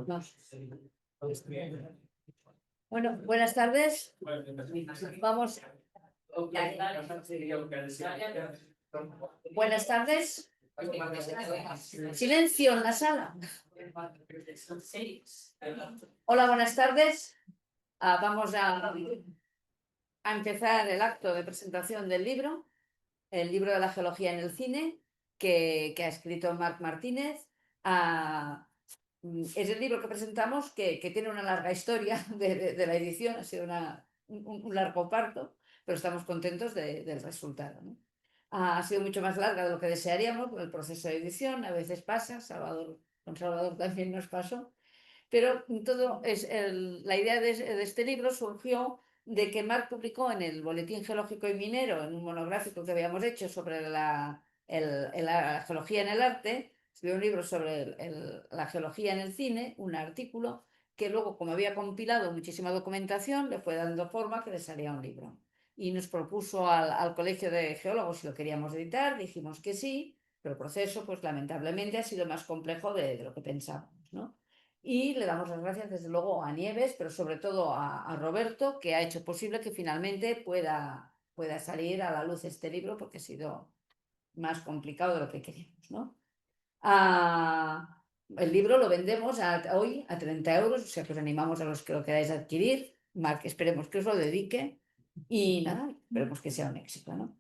No. Bueno, buenas tardes. Vamos. Buenas tardes. Silencio en la sala. Hola, buenas tardes. Vamos a empezar el acto de presentación del libro, el libro de la geología en el cine, que ha escrito Marc Martínez. Es el libro que presentamos que tiene una larga historia de la edición, ha sido un largo parto, pero estamos contentos del resultado, ¿no? Ha sido mucho más larga de lo que desearíamos por el proceso de edición, a veces pasa, con Salvador también nos pasó, pero la idea de este libro surgió de que Marc publicó en el Boletín Geológico y Minero, en un monográfico que habíamos hecho sobre la geología en el arte. Escribió un libro sobre la geología en el cine, un artículo que luego, como había compilado muchísima documentación, le fue dando forma que le salía un libro. Y nos propuso al Colegio de Geólogos si lo queríamos editar, dijimos que sí, pero el proceso, pues lamentablemente, ha sido más complejo de lo que pensábamos, ¿no? Y le damos las gracias desde luego a Nieves, pero sobre todo a Roberto, que ha hecho posible que finalmente pueda salir a la luz este libro, porque ha sido más complicado de lo que queríamos, ¿no? El libro lo vendemos hoy a 30 euros, o sea que os animamos a los que lo queráis adquirir. Marc, esperemos que os lo dedique y nada, esperemos que sea un éxito, ¿no?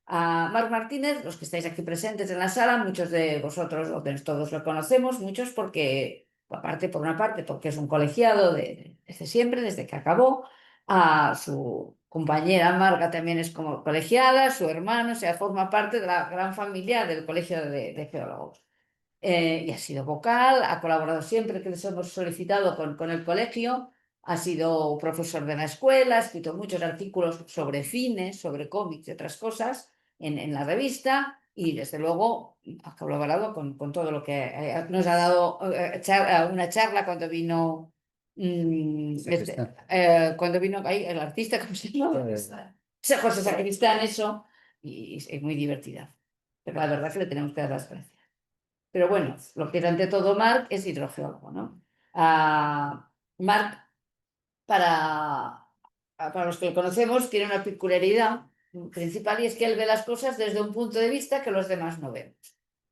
A Marc Martínez, los que estáis aquí presentes en la sala, muchos de vosotros, o todos lo conocemos, muchos porque, aparte, por una parte, porque es un colegiado desde siempre, desde que acabó. A su compañera Marga también es como colegiada, su hermano, o sea, forma parte de la gran familia del Colegio de Geólogos. Y ha sido vocal, ha colaborado siempre que les hemos solicitado con el colegio, ha sido profesor de la escuela, ha escrito muchos artículos sobre cine, sobre cómics y otras cosas en la revista, y desde luego ha colaborado con todo lo que nos ha dado una charla cuando vino cuando vino ahí el artista, ¿cómo se llama? José Sacristán, eso, y es muy divertida. Pero la verdad que le tenemos que dar las gracias. Pero bueno, lo que es ante todo Marc es hidrogeólogo, ¿no? Marc, para los que lo conocemos, tiene una peculiaridad principal, y es que él ve las cosas desde un punto de vista que los demás no vemos.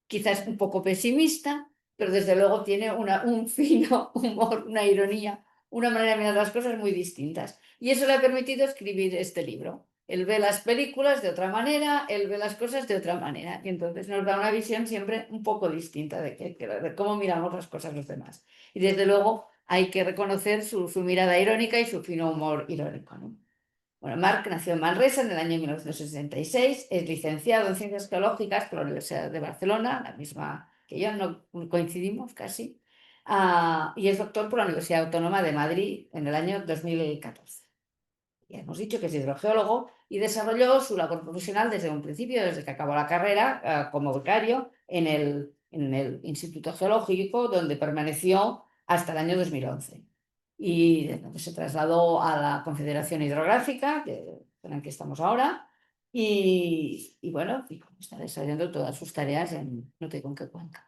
Quizás un poco pesimista, pero desde luego tiene un fino humor, una ironía, una manera de mirar las cosas muy distintas. Y eso le ha permitido escribir este libro. Él ve las películas de otra manera, él ve las cosas de otra manera. Y entonces nos da una visión siempre un poco distinta de cómo miramos las cosas los demás. Y desde luego hay que reconocer su mirada irónica y su fino humor irónico, ¿no? Bueno, Marc nació en Manresa en el año 1966, es licenciado en Ciencias Geológicas por la Universidad de Barcelona, la misma que yo, no coincidimos casi, y es doctor por la Universidad Autónoma de Madrid en el año 2014. Ya hemos dicho que es hidrogeólogo y desarrolló su labor profesional desde un principio, desde que acabó la carrera, como becario en el Instituto Geológico, donde permaneció hasta el año 2011. Y se trasladó a la Confederación Hidrográfica, en la que estamos ahora, y bueno, está desarrollando todas sus tareas en no sé con qué cuenca.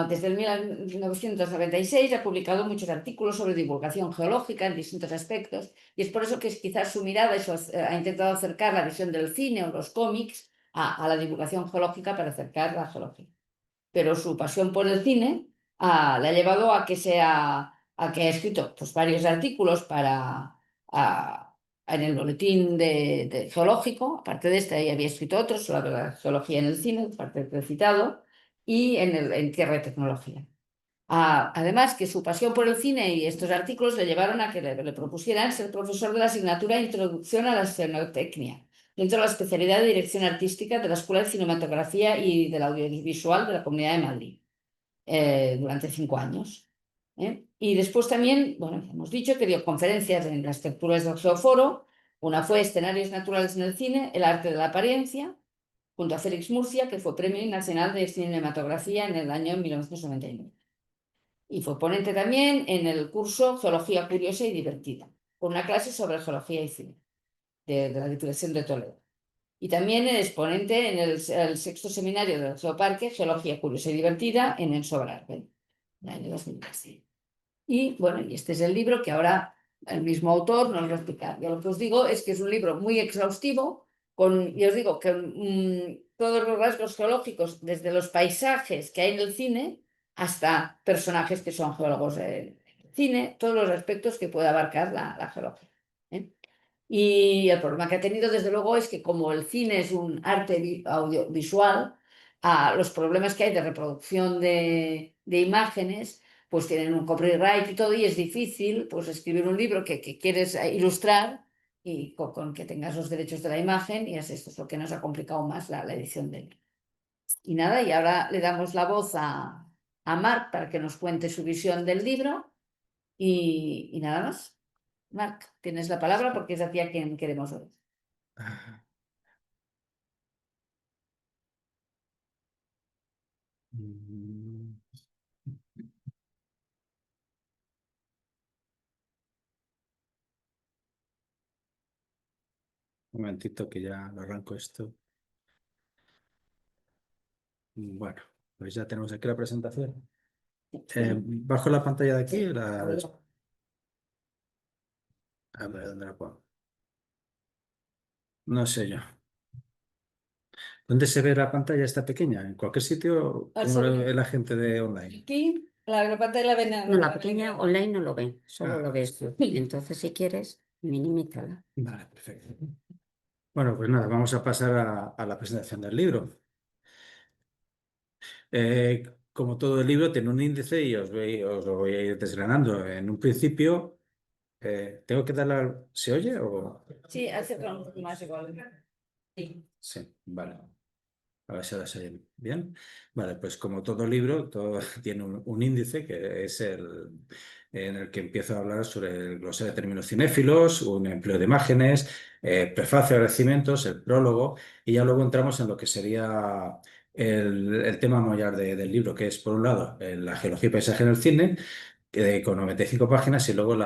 Desde el 1996 ha publicado muchos artículos sobre divulgación geológica en distintos aspectos, y es por eso que quizás su mirada ha intentado acercar la visión del cine o los cómics a la divulgación geológica para acercar la geología. Pero su pasión por el cine le ha llevado a que ha escrito pues, varios artículos en el boletín geológico. Aparte de este, ya había escrito otros sobre la geología en el cine, aparte del citado, y en Tierra y Tecnología. Además, que su pasión por el cine y estos artículos le llevaron a que le propusieran ser profesor de la asignatura Introducción a la Escenotecnia, dentro de la especialidad de Dirección Artística de la Escuela de Cinematografía y del Audiovisual de la Comunidad de Madrid, durante 5 años. Y después también, bueno, hemos dicho que dio conferencias en las tertulias del Geoforo. Una fue Escenarios Naturales en el Cine, el arte de la apariencia, junto a Félix Murcia, que fue Premio Nacional de Cinematografía en el año 1999. Y fue ponente también en el curso Geología Curiosa y Divertida, con una clase sobre geología y cine, de la Diputación de Toledo. Y también es ponente en el 6º seminario del Geoparque, Geología Curiosa y Divertida, en Ensobrarbe. el año 2013. Y bueno, y este es el libro que ahora el mismo autor nos va a explicar. Yo lo que os digo es que es un libro muy exhaustivo, y os digo que todos los rasgos geológicos, desde los paisajes que hay en el cine hasta personajes que son geólogos del cine, todos los aspectos que puede abarcar la geología. ¿Eh? Y el problema que ha tenido, desde luego, es que como el cine es un arte audiovisual, los problemas que hay de reproducción de imágenes, pues tienen un copyright y todo, y es difícil pues escribir un libro que quieres ilustrar y con que tengas los derechos de la imagen, y es esto es lo que nos ha complicado más la edición del libro. Y nada, y ahora le damos la voz a Marc para que nos cuente su visión del libro y nada más. Marc, tienes la palabra porque es hacia quien queremos oír. Mm, Un momentito que ya lo arranco esto. Bueno, pues ya tenemos aquí la presentación. Bajo la pantalla de aquí, a ver dónde la pongo. No sé yo. ¿Dónde se ve la pantalla esta pequeña? ¿En cualquier sitio? ¿Cómo lo ve la gente de online? Aquí, la pantalla la ven. No, la pequeña online no lo ve, solo Ah. lo ves tú. Entonces, si quieres, minimízala. Vale, perfecto. Bueno, pues nada, vamos a pasar a la presentación del libro. Como todo el libro tiene un índice y os lo voy a ir desgranando. En un principio, ¿tengo que darle ¿Se oye o...? Sí, acércalo un poco más igual. Sí. Sí, vale. A ver si ahora se oye bien. Vale, pues como todo libro, todo tiene un índice que es en el que empiezo a hablar sobre el glosario de términos cinéfilos, un empleo de imágenes, prefacio, agradecimientos, el prólogo, y ya luego entramos en lo que sería el tema mollar del libro, que es, por un lado, la geología y paisaje en el cine, con 95 páginas, y luego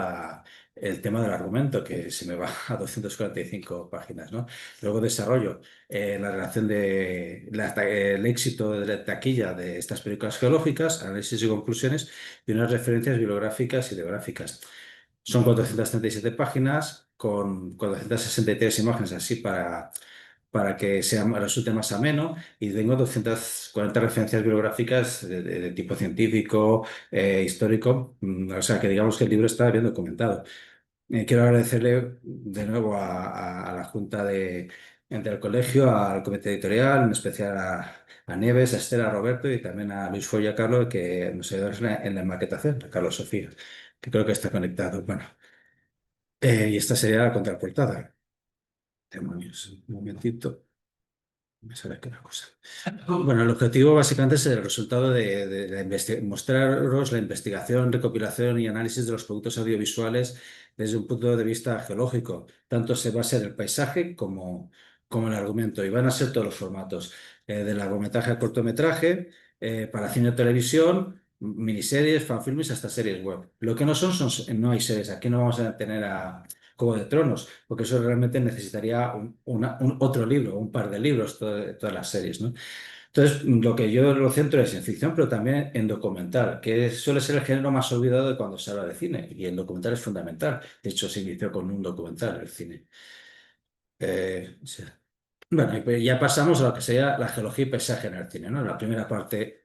el tema del argumento, que se me va a 245 páginas, ¿no? Luego desarrollo la relación el éxito de la taquilla de estas películas geológicas, análisis y conclusiones, y unas referencias bibliográficas y biográficas. Son 437 páginas con 463 imágenes así para que resulte más ameno, y tengo 240 referencias bibliográficas de tipo científico, histórico, o sea que digamos que el libro está bien documentado. Quiero agradecerle de nuevo a la Junta del colegio, al comité editorial, en especial a Nieves, a Esther, a Roberto y también a Luis Foy y a Carlos, que nos ayudaron en la maquetación, a Carlos Sofía, que creo que está conectado. Bueno, y esta sería la contraportada. Demonios, un momentito. Me sale aquí una cosa. Bueno, el objetivo básicamente es el resultado de mostraros la investigación, recopilación y análisis de los productos audiovisuales desde un punto de vista geológico. Tanto se va a ser el paisaje como el argumento. Y van a ser todos los formatos, del largometraje a cortometraje, para cine o televisión, miniseries, fanfilms, hasta series web. Lo que no no hay series. Aquí no vamos a tener a Juego de Tronos, porque eso realmente necesitaría otro libro, un par de libros, todas las series, ¿no? Entonces, lo que yo lo centro es en ficción, pero también en documental, que suele ser el género más olvidado de cuando se habla de cine, y el documental es fundamental. De hecho, se inició con un documental, el cine. Sí. Bueno, y pues ya pasamos a lo que sería la geología y paisaje en el cine, ¿no? La primera parte.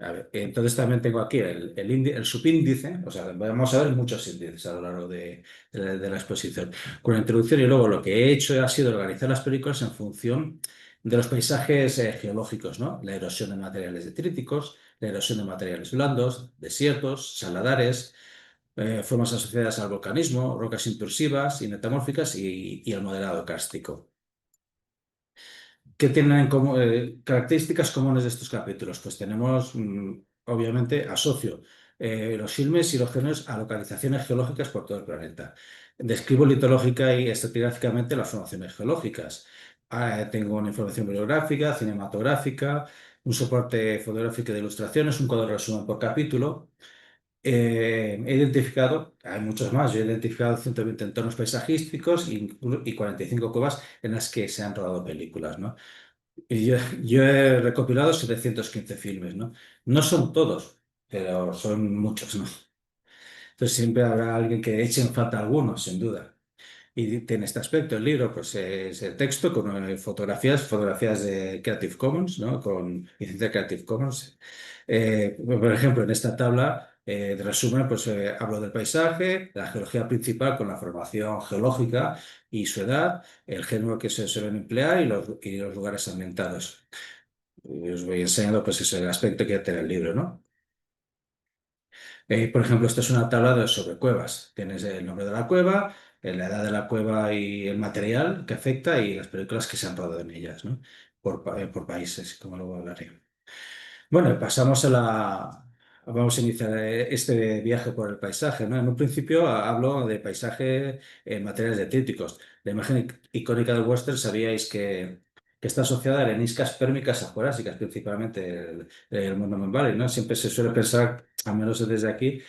A ver, entonces también tengo aquí el subíndice, o sea, vamos a ver muchos índices a lo largo de la exposición. Con la introducción, y luego lo que he hecho ha sido organizar las películas en función de los paisajes geológicos, ¿no? La erosión de materiales detríticos, la erosión de materiales blandos, desiertos, saladares, formas asociadas al volcanismo, rocas intrusivas y metamórficas, y el modelado kárstico. ¿Qué tienen características comunes de estos capítulos? Pues tenemos, obviamente, asocio los filmes y los géneros a localizaciones geológicas por todo el planeta. Describo litológica y estratigráficamente las formaciones geológicas. Tengo una información bibliográfica, cinematográfica, un soporte fotográfico de ilustraciones, un cuadro de resumen por capítulo. He identificado, hay muchos más, yo he identificado 120 entornos paisajísticos y 45 cuevas en las que se han rodado películas, ¿no? Y yo he recopilado 715 filmes, ¿no? No son todos, pero son muchos, ¿no? Entonces siempre habrá alguien que eche en falta algunos, sin duda. Y tiene este aspecto el libro, pues es el texto con fotografías de Creative Commons, ¿no? Con licencia Creative Commons. Por ejemplo, en esta tabla de resumen, pues hablo del paisaje, la geología principal con la formación geológica y su edad, el género que se suelen emplear y los lugares ambientados. Y os voy enseñando, pues, ese el aspecto que tiene el libro, ¿no? Por ejemplo, esto es una tabla sobre cuevas. Tienes el nombre de la cueva, la edad de la cueva y el material que afecta y las películas que se han rodado en ellas, ¿no? Por países, como luego hablaré. Bueno, vamos a iniciar este viaje por el paisaje, ¿no? En un principio hablo de paisaje en materiales detríticos. La imagen icónica del western sabíais que está asociada a areniscas pérmicas ajurásicas, principalmente el Monument Valley, ¿no? Siempre se suele pensar, al menos desde aquí,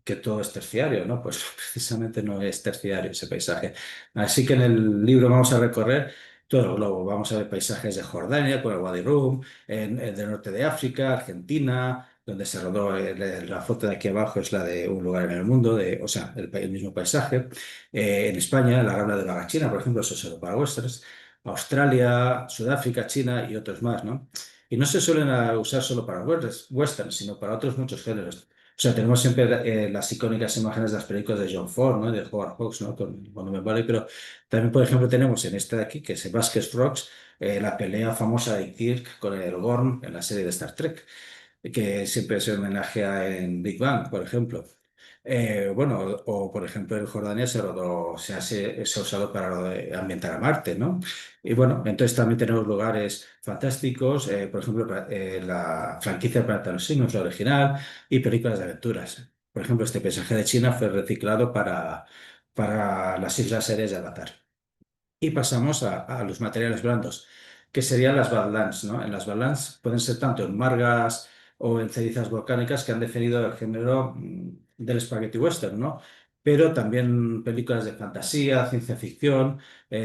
que todo es terciario, ¿no? Pues precisamente no es terciario ese paisaje. Así que en el libro vamos a recorrer todo el globo. Vamos a ver paisajes de Jordania, con el Wadi Rum, en del norte de África, Argentina, donde se rodó, la foto de aquí abajo es la de un lugar en el mundo, o sea, el mismo paisaje. En España, la Rambla de Bagachina, por ejemplo, eso solo para westerns. Australia, Sudáfrica, China y otros más, ¿no? Y no se suelen usar solo para westerns, sino para otros muchos géneros. O sea, tenemos siempre las icónicas imágenes de las películas de John Ford, ¿no? De Howard Hawks, ¿no? Cuando me vale, pero también, por ejemplo, tenemos en esta de aquí, que es Vasquez Rocks, la pelea famosa de Kirk con el Gorn en la serie de Star Trek, que siempre se homenajea en Big Bang, por ejemplo. Bueno, o por ejemplo en Jordania se ha usado para ambientar a Marte, ¿no? Y bueno, entonces también tenemos lugares fantásticos, por ejemplo, la franquicia Planeta de los Simios, la original, y películas de aventuras. Por ejemplo, este paisaje de China fue reciclado para las islas aéreas de Avatar. Y pasamos a los materiales blandos, que serían las Badlands, ¿no? En las Badlands pueden ser tanto en margas o en cenizas volcánicas que han definido el género del spaghetti western, ¿no? Pero también películas de fantasía, ciencia ficción,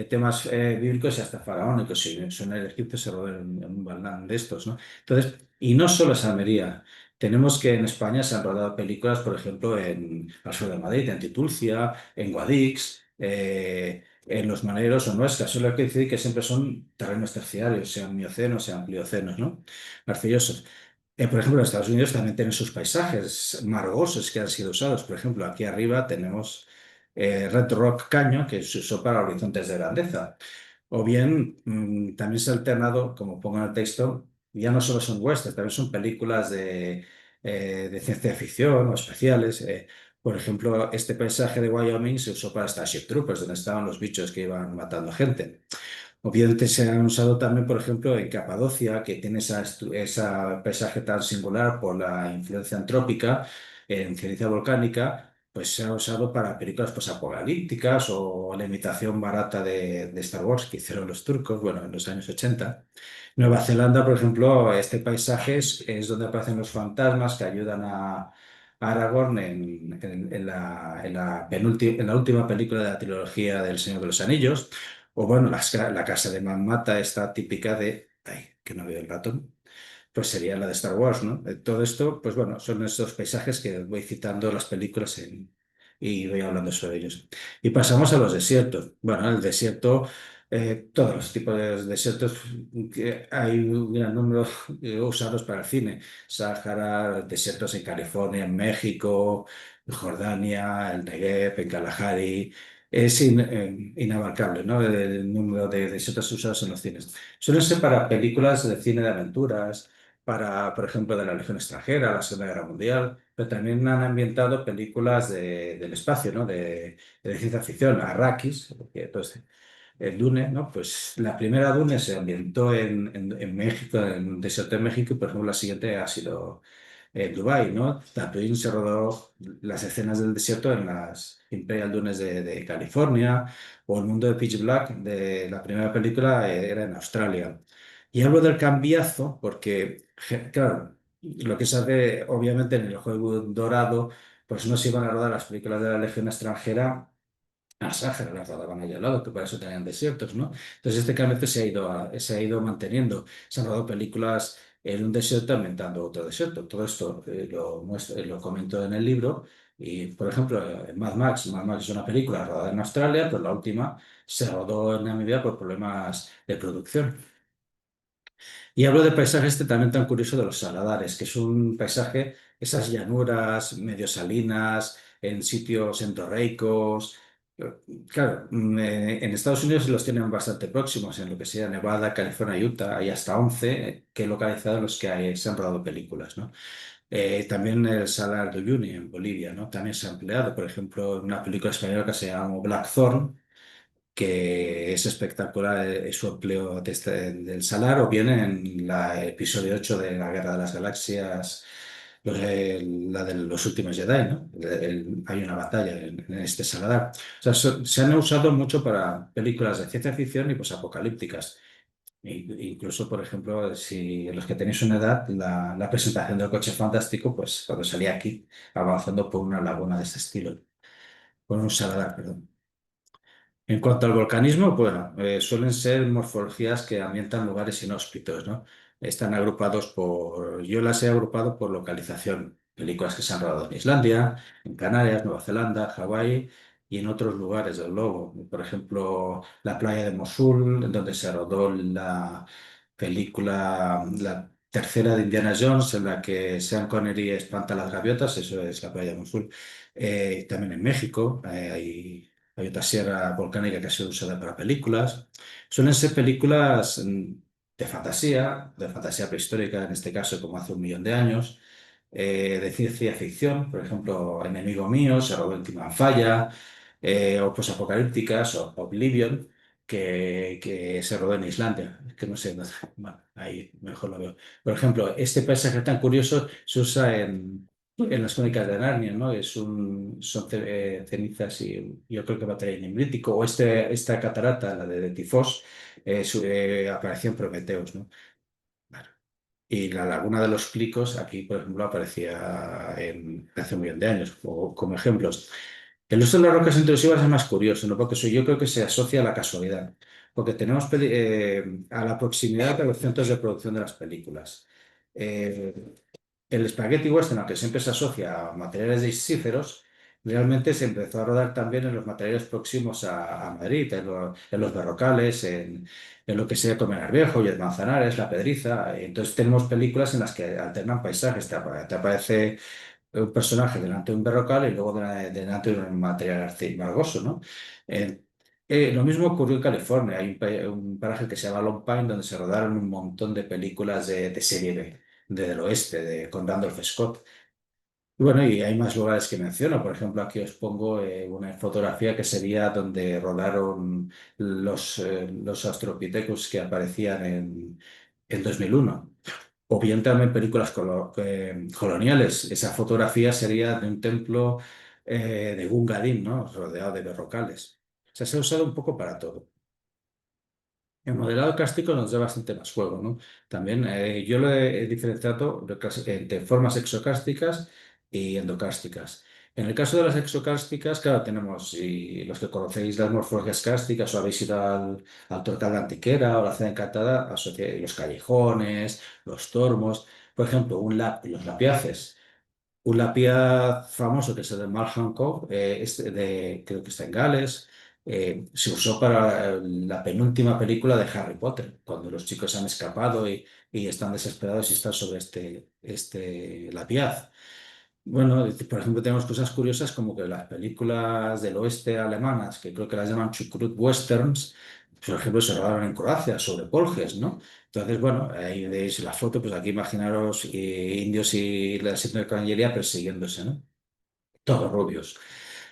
temas bíblicos y hasta faraónicos. Si son el Egipto se rodó en un Badland de estos, ¿no? Entonces, y no solo es Almería. Tenemos que en España se han rodado películas, por ejemplo, al sur de Madrid, en Titulcia, en Guadix, en los maneros o nuestras. Solo hay que decir que siempre son terrenos terciarios, sean miocenos, sean pliocenos, ¿no? Arcillosos. Por ejemplo, en Estados Unidos también tienen sus paisajes margosos que han sido usados. Por ejemplo, aquí arriba tenemos Red Rock Canyon, que se usó para horizontes de grandeza. O bien, también se ha alternado, como pongo en el texto, ya no solo son westerns, también son películas de ciencia ficción o especiales. Por ejemplo, este paisaje de Wyoming se usó para Starship Troopers, donde estaban los bichos que iban matando gente. Obviamente se han usado también, por ejemplo, en Capadocia, que tiene ese paisaje tan singular por la influencia antrópica en ceniza volcánica, pues se ha usado para películas posapocalípticas o la imitación barata de Star Wars que hicieron los turcos, bueno, en los años 80. Nueva Zelanda, por ejemplo, este paisaje es donde aparecen los fantasmas que ayudan a Aragorn en la última película de la trilogía del Señor de los Anillos. O bueno, la casa de Mamata, esta típica de... Ay, que no veo el ratón. Pues sería la de Star Wars, ¿no? Todo esto, pues bueno, son estos paisajes que voy citando las películas y voy hablando sobre ellos. Y pasamos a los desiertos. Bueno, el desierto, todos los tipos de desiertos, que hay un gran número usados para el cine. Sáhara, desiertos en California, en México, en Jordania, el Negev, en Kalahari. Es inabarcable, ¿no? El número de desiertos usados en los cines. Suelen ser para películas de cine de aventuras, por ejemplo, de la Legión Extranjera, la Segunda Guerra Mundial, pero también han ambientado películas del espacio, ¿no? De ciencia ficción, Arrakis, porque entonces, el Dune, ¿no? Pues la primera Dune se ambientó en México, en un desierto de México, y por ejemplo la siguiente ha sido en Dubái, ¿no? Tatooine se rodó las escenas del desierto en las Imperial Dunes de California, o el mundo de Pitch Black de la primera película era en Australia. Y hablo del cambiazo porque, claro, lo que se hace obviamente en el juego dorado, pues no se iban a rodar las películas de la Legión extranjera a Sáhara, las rodaban allá al lado, que para eso tenían desiertos, ¿no? Entonces este cambio se ha ido manteniendo. Se han rodado películas en un desierto inventando otro desierto. Todo esto lo comento en el libro. Y, por ejemplo, en Mad Max es una película rodada en Australia, pero la última se rodó en Namibia por problemas de producción. Y hablo del paisaje este también tan curioso de los saladares, que es un paisaje, esas llanuras medio salinas, en sitios endorreicos. Claro, en Estados Unidos los tienen bastante próximos, en lo que sea Nevada, California, Utah, hay hasta 11 que he localizado en los que se han rodado películas, ¿no? También el Salar de Uyuni en Bolivia, ¿no? También se ha empleado, por ejemplo, en una película española que se llama Blackthorn, que es espectacular su empleo del Salar, o bien en el episodio 8 de la Guerra de las Galaxias, la de los últimos Jedi, ¿no? Hay una batalla en este Salar. O sea, se han usado mucho para películas de ciencia ficción y pues apocalípticas. Incluso, por ejemplo, si los que tenéis una edad, la presentación del coche fantástico, pues cuando salía aquí, avanzando por una laguna de este estilo, por un salar, perdón. En cuanto al volcanismo, bueno, suelen ser morfologías que ambientan lugares inhóspitos, ¿no? Están agrupados yo las he agrupado por localización. Películas que se han rodado en Islandia, en Canarias, Nueva Zelanda, Hawái y en otros lugares del globo. Por ejemplo, la playa de Mosul, en donde se rodó la película, la tercera de Indiana Jones, en la que Sean Connery espanta las gaviotas, eso es la playa de Mosul. También en México, hay otra sierra volcánica que ha sido usada para películas. Suelen ser películas de fantasía prehistórica, en este caso, como hace 1 millón de años, de ciencia ficción, por ejemplo, Enemigo Mío, se rodó en Timanfaya, o posapocalípticas, o Oblivion, que se rodó en Islandia, que no sé, bueno, ahí mejor lo veo. Por ejemplo, este paisaje tan curioso se usa en las crónicas de Narnia, ¿no? Cenizas y yo creo que material nemrítico, o esta catarata, la de Tifós, apareció en Prometeus, ¿no? Claro. Y la laguna de los Clicos, aquí, por ejemplo, aparecía hace 1 millón de años, o como ejemplos. El uso de las rocas intrusivas es más curioso, ¿no? Porque yo creo que se asocia a la casualidad, porque tenemos a la proximidad de los centros de producción de las películas. Eh, el spaghetti western, aunque siempre se asocia a materiales disíferos, realmente se empezó a rodar también en los materiales próximos a Madrid, en los Berrocales, en lo que sea Colmenar Viejo y el Manzanares, La Pedriza. Entonces tenemos películas en las que alternan paisajes. Te aparece un personaje delante de un berrocal y luego delante de un material margoso, ¿no? Eh, lo mismo ocurrió en California. Hay un paraje que se llama Long Pine donde se rodaron un montón de películas de serie B, del oeste, con Randolph Scott. Y bueno, y hay más lugares que menciono. Por ejemplo, aquí os pongo una fotografía que sería donde rodaron los Australopithecus que aparecían en 2001. O bien también películas coloniales. Esa fotografía sería de un templo de Gungadin, ¿no? Rodeado de berrocales. O sea, se ha usado un poco para todo. El modelado cástico nos da bastante más juego, ¿no? También yo lo he diferenciado entre formas exocásticas y endocásticas. En el caso de las exocásticas, claro, tenemos, y los que conocéis las morfologías cásticas o habéis ido al Torcal de Antequera o la Ciudad Encantada, los callejones, los tormos, por ejemplo, los lapiaces. Un lapiaz famoso que es el de Markham Cove, creo que está en Gales, se usó para la penúltima película de Harry Potter, cuando los chicos han escapado y están desesperados y están sobre este lapiaz. Bueno, por ejemplo, tenemos cosas curiosas como que las películas del oeste alemanas, que creo que las llaman Chukrut Westerns, por ejemplo, se rodaron en Croacia sobre Poljes, ¿no? Entonces, bueno, ahí veis la foto, pues aquí imaginaros indios y la síndrome de Canillería persiguiéndose, ¿no? Todos rubios.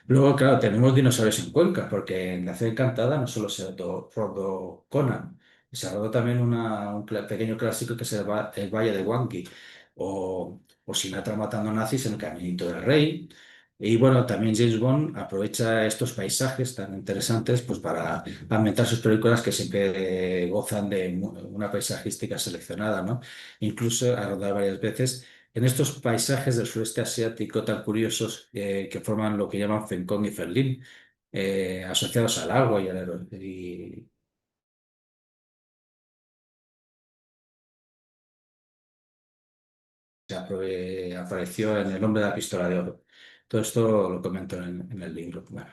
Luego, claro, tenemos dinosaurios en Cuenca, porque en la Ciudad Encantada no solo se rodó Conan, se rodó también pequeño clásico que es el Valle de Wangi, o Sinatra matando nazis en el Caminito del Rey. Y bueno, también James Bond aprovecha estos paisajes tan interesantes pues, para ambientar sus películas que siempre gozan de una paisajística seleccionada, ¿no? Incluso a rodar varias veces en estos paisajes del sureste asiático tan curiosos que forman lo que llaman Fenkong y Ferlín, asociados al agua y apareció en El hombre de la pistola de oro. Todo esto lo comento en el libro. Bueno.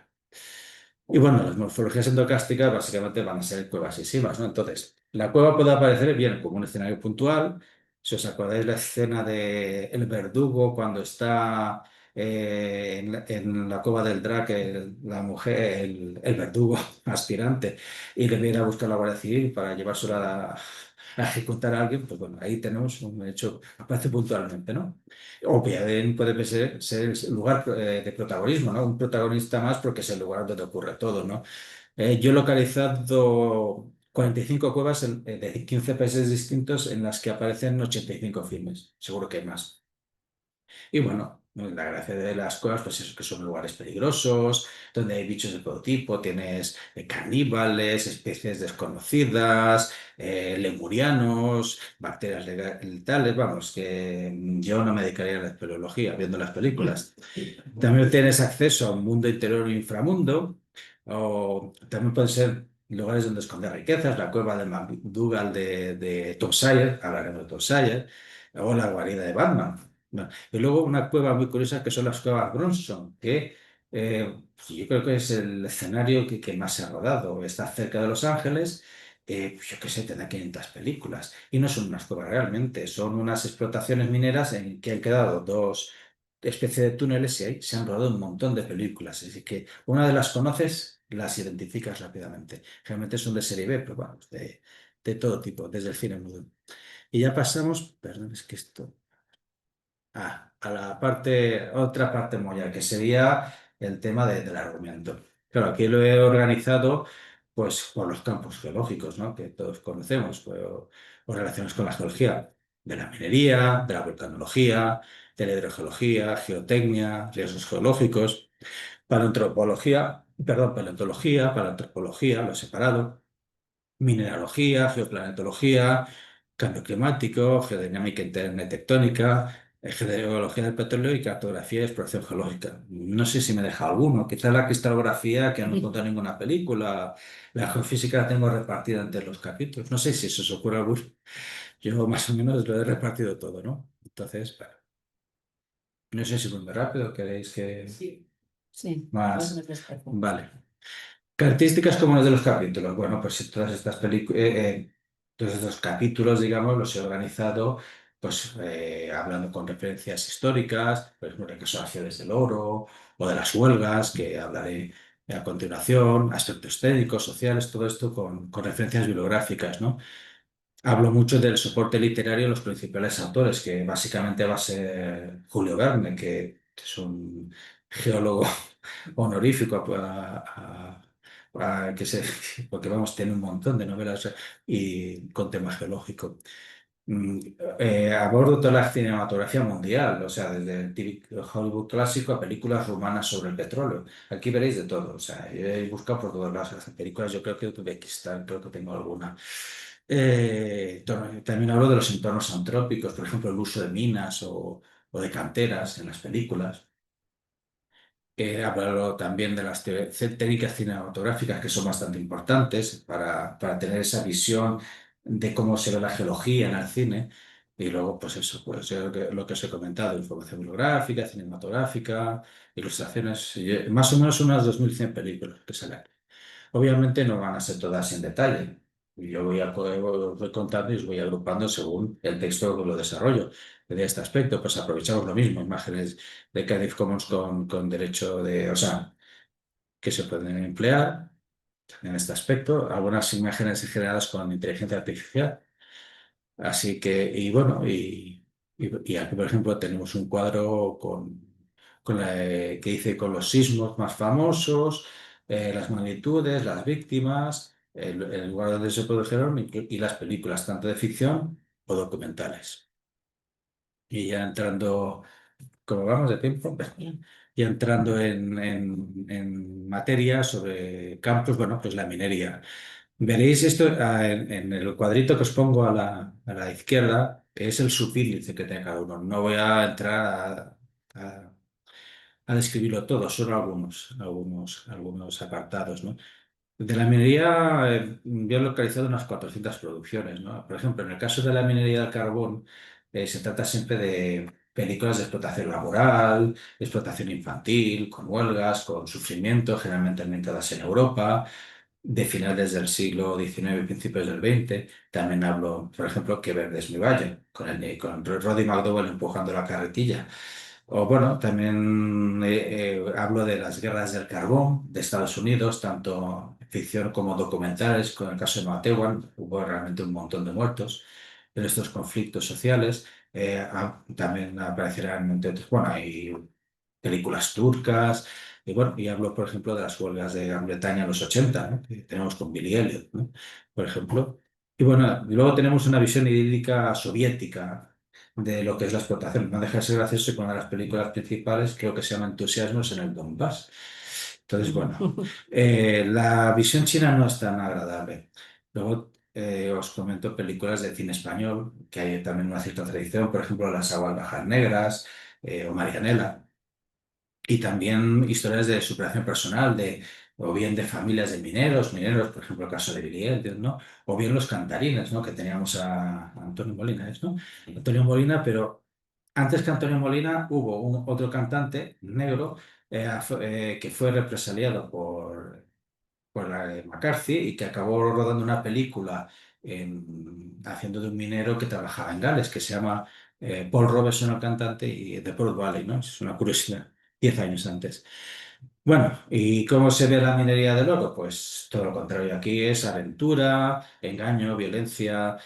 Y bueno, las morfologías endocásticas básicamente van a ser cuevas y simas, ¿no? Entonces, la cueva puede aparecer bien como un escenario puntual. Si os acordáis la escena de El Verdugo cuando está en la cueva del Drac, la mujer, el verdugo aspirante, y le viene a buscar la Guardia Civil para llevársela a ejecutar a alguien, pues bueno, ahí tenemos un hecho, aparece puntualmente, ¿no? O bien puede ser el lugar de protagonismo, ¿no? Un protagonista más porque es el lugar donde ocurre todo, ¿no? Yo he localizado 45 cuevas de 15 países distintos en las que aparecen 85 filmes. Seguro que hay más. Y bueno, la gracia de las cuevas, pues es que son lugares peligrosos, donde hay bichos de todo tipo, tienes caníbales, especies desconocidas, lemurianos, bacterias letales, vamos, que yo no me dedicaría a la espeleología viendo las películas. También tienes acceso a un mundo interior e inframundo, o también pueden ser lugares donde esconder riquezas, la cueva de MacDougall de Tom Sawyer, hablaremos de Tom Sawyer, o la guarida de Batman. No. Y luego una cueva muy curiosa que son las cuevas Bronson, que pues yo creo que es el escenario que más se ha rodado. Está cerca de Los Ángeles, pues yo qué sé, tendrá 500 películas. Y no son unas cuevas realmente, son unas explotaciones mineras en que han quedado dos especies de túneles y ahí se han rodado un montón de películas. Así que una de las conoces, las identificas rápidamente. Realmente son de serie B, pero bueno, de todo tipo, desde el cine mudo. Y ya pasamos, perdón, es que esto... a la parte, otra parte molla, que sería el tema del argumento. Claro, aquí lo he organizado pues por los campos geológicos, ¿no? Que todos conocemos, pues, o relaciones con la geología, de la minería, de la volcanología, de la hidrogeología, geotecnia, riesgos geológicos, paleontología, perdón, paleontología, paleoantropología, lo he separado, mineralogía, geoplanetología, cambio climático, geodinámica interna y tectónica, geología del petróleo y cartografía y exploración geológica. No sé si me deja alguno, quizás la cristalografía que no encontrado en ninguna película, la geofísica la tengo repartida entre los capítulos. No sé si eso os ocurre alguno. Yo más o menos lo he repartido todo, ¿no? Entonces, bueno, no sé si voy muy rápido, queréis que Sí, sí, más... más despacio. Vale. Características comunes de los capítulos. Bueno, pues todos estos capítulos, digamos, los he organizado pues hablando con referencias históricas, por ejemplo, en el caso de las ciudades del oro o de las huelgas, que hablaré a continuación, aspectos técnicos, sociales, todo esto con referencias bibliográficas, ¿no? Hablo mucho del soporte literario de los principales autores, que básicamente va a ser Julio Verne, que es un geólogo honorífico porque vamos, tiene un montón de novelas y con tema geológico. Mm, Abordo toda la cinematografía mundial, o sea, desde el típico Hollywood clásico a películas rumanas sobre el petróleo. Aquí veréis de todo, o sea, yo he buscado por todas las películas, yo creo que Uzbekistán, creo que tengo alguna. También hablo de los entornos antrópicos, por ejemplo, el uso de minas o de canteras en las películas. Hablo también de las técnicas cinematográficas que son bastante importantes para tener esa visión de cómo se ve la geología en el cine. Y luego, pues eso, pues lo que os he comentado, información bibliográfica, cinematográfica, ilustraciones, más o menos unas 2100 películas que salen. Obviamente no van a ser todas en detalle. Yo voy contando y os voy agrupando según el texto que lo desarrollo. De este aspecto, pues aprovechamos lo mismo, imágenes de Creative Commons con derecho de, o sea, que se pueden emplear en este aspecto. Algunas imágenes generadas con inteligencia artificial. Así que, y bueno, y aquí, por ejemplo, tenemos un cuadro que dice con los sismos más famosos, las magnitudes, las víctimas, el lugar donde se produjeron y las películas, tanto de ficción o documentales. Y ya entrando, como vamos de tiempo, ya entrando en materia sobre campos, bueno, pues la minería. Veréis esto en el cuadrito que os pongo a la izquierda, es el subíndice que tiene cada uno. No voy a entrar a describirlo todo, solo algunos apartados, ¿no? De la minería, yo he localizado unas 400 producciones, ¿no? Por ejemplo, en el caso de la minería del carbón, se trata siempre de películas de explotación laboral, explotación infantil, con huelgas, con sufrimiento, generalmente ambientadas en Europa, de finales del siglo XIX y principios del XX. También hablo, por ejemplo, Que verde es mi valle, con Roddy McDowall empujando la carretilla. O bueno, también hablo de las guerras del carbón de Estados Unidos, tanto ficción como documentales, con el caso de Matewan, hubo realmente un montón de muertos en estos conflictos sociales. También aparecerán, entre otros, bueno, hay películas turcas, y bueno, y hablo, por ejemplo, de las huelgas de Gran Bretaña en los 80, ¿no? Que tenemos con Billy Elliot, ¿no? Por ejemplo. Y bueno, y luego tenemos una visión idílica soviética de lo que es la explotación. No deja de ser gracioso que una de las películas principales creo que se llama Entusiasmos en el Donbass. Entonces, bueno, la visión china no es tan agradable. Luego os comento películas de cine español, que hay también una cierta tradición, por ejemplo, Las aguas bajas negras o Marianela. Y también historias de superación personal, o bien de familias de mineros, por ejemplo, el caso de Billy Elliot, ¿no? O bien los cantarines, ¿no? Que teníamos a Antonio Molina, ¿no? Antonio Molina, pero antes que Antonio Molina hubo otro cantante negro que fue represaliado por McCarthy y que acabó rodando una película haciendo de un minero que trabajaba en Gales, que se llama Paul Robeson, el cantante, y de Pearl Valley, ¿no? Es una curiosidad, 10 años antes. Bueno, ¿y cómo se ve la minería del oro? Pues todo lo contrario, aquí es aventura, engaño, violencia,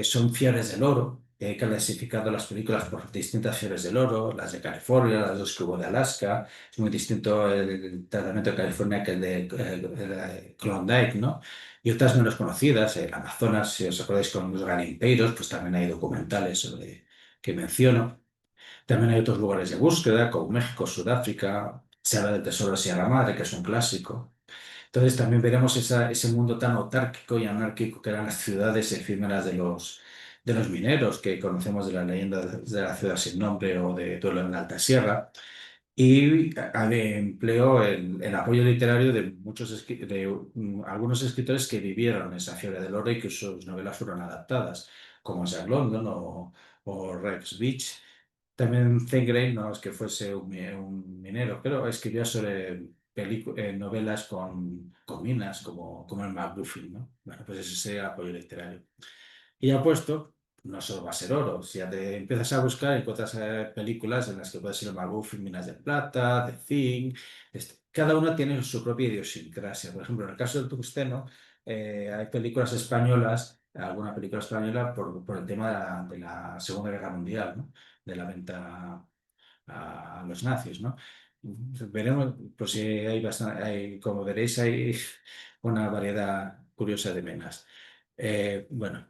son fiebres del oro. He clasificado las películas por distintas fiebres del oro, las de California, las dos que hubo de Alaska. Es muy distinto el tratamiento de California que el de Klondike, ¿no? Y otras menos conocidas, el Amazonas, si os acordáis con los garimpeiros, pues también hay documentales que menciono. También hay otros lugares de búsqueda, como México, Sudáfrica. Se habla del Tesoro de Sierra Madre, que es un clásico. Entonces también veremos ese mundo tan autárquico y anárquico que eran las ciudades efímeras de los mineros, que conocemos de la leyenda de la ciudad sin nombre o de Duelo en la Alta Sierra. Y empleo el apoyo literario de algunos escritores que vivieron esa fiebre del oro y que sus novelas fueron adaptadas, como Jack London o Rex Beach. También Thackeray no es que fuese un minero, pero escribía sobre novelas con minas, como el McGuffin, ¿no? Bueno, pues ese sería el apoyo literario. Y ya puesto, no solo va a ser oro. Si ya te empiezas a buscar, encuentras películas en las que puede ser el McGuffin, Minas de Plata, The Thing. Cada una tiene su propia idiosincrasia. Por ejemplo, en el caso del tungsteno, hay películas españolas, alguna película española por el tema de la Segunda Guerra Mundial, ¿no? De la venta a los nazis, ¿no? Veremos, pues sí, como veréis, hay una variedad curiosa de menas. Bueno,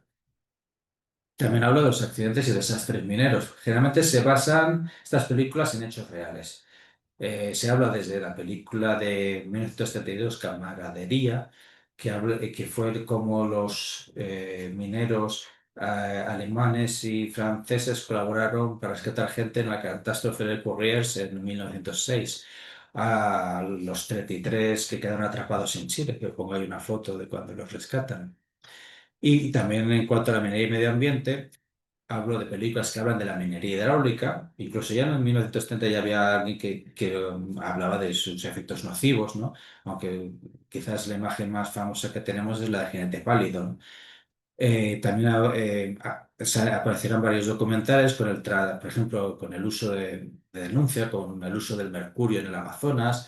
también hablo de los accidentes y desastres mineros. Generalmente se basan estas películas en hechos reales. Se habla desde la película de 1972, Camaradería, que fue como los mineros alemanes y franceses colaboraron para rescatar gente en la catástrofe de Courrières en 1906. A los 33 que quedaron atrapados en Chile, que pongo ahí una foto de cuando los rescatan. Y también en cuanto a la minería y medio ambiente, hablo de películas que hablan de la minería hidráulica. Incluso ya en 1930 ya había alguien que hablaba de sus efectos nocivos, ¿no? Aunque quizás la imagen más famosa que tenemos es la de Jinete Pálido, ¿no? También aparecerán varios documentales por ejemplo, con el uso de denuncia, con el uso del mercurio en el Amazonas,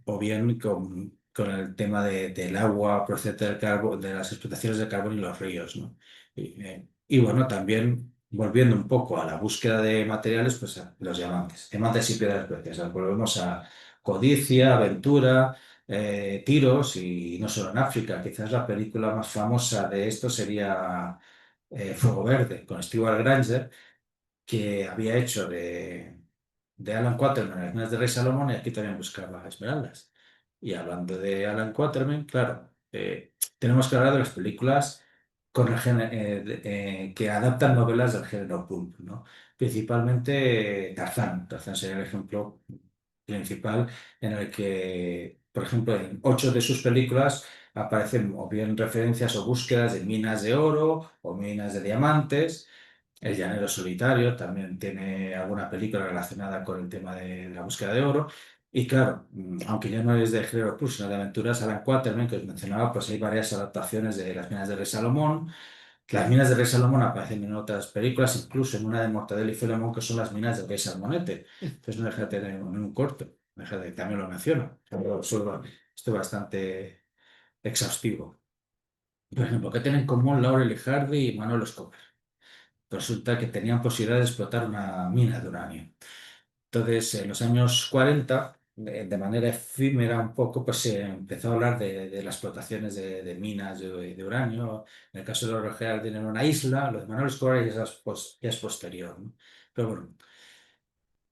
o bien con el tema del agua procedente del carbón, de las explotaciones de carbón y los ríos, ¿no? Y bueno, también volviendo un poco a la búsqueda de materiales, pues los diamantes y piedras preciosas. Volvemos a codicia, aventura, tiros y no solo en África. Quizás la película más famosa de esto sería Fuego Verde, con Stewart Granger, que había hecho de Alan Quaterman, las minas de Rey Salomón, y aquí también buscaba esmeraldas. Y hablando de Alan Quaterman, claro, tenemos que hablar de las películas que adaptan novelas del género pulp, ¿no? Principalmente Tarzán. Tarzán sería el ejemplo principal en el que, por ejemplo, en 8 de sus películas aparecen o bien referencias o búsquedas de minas de oro o minas de diamantes. El Llanero Solitario también tiene alguna película relacionada con el tema de la búsqueda de oro. Y claro, aunque ya no es de género puro, sino de aventuras, Alan Quatermain, que os mencionaba, pues hay varias adaptaciones de Las minas de Rey Salomón. Las minas de Rey Salomón aparecen en otras películas, incluso en una de Mortadelo y Filemón, que son las minas del Rey Salmonete. Entonces no deja de tener un corto, no deja de, también lo menciono. Pero esto es bastante exhaustivo. Por ejemplo, ¿qué tienen en común Laurel y Hardy y Manuel Escobar? Resulta que tenían posibilidad de explotar una mina de uranio. Entonces, en los años 40, de manera efímera un poco, pues se empezó a hablar de las explotaciones de minas de uranio. En el caso de Laurel y Hardy en una isla, lo de Manuel Escobar ya es posterior, ¿no? Pero bueno,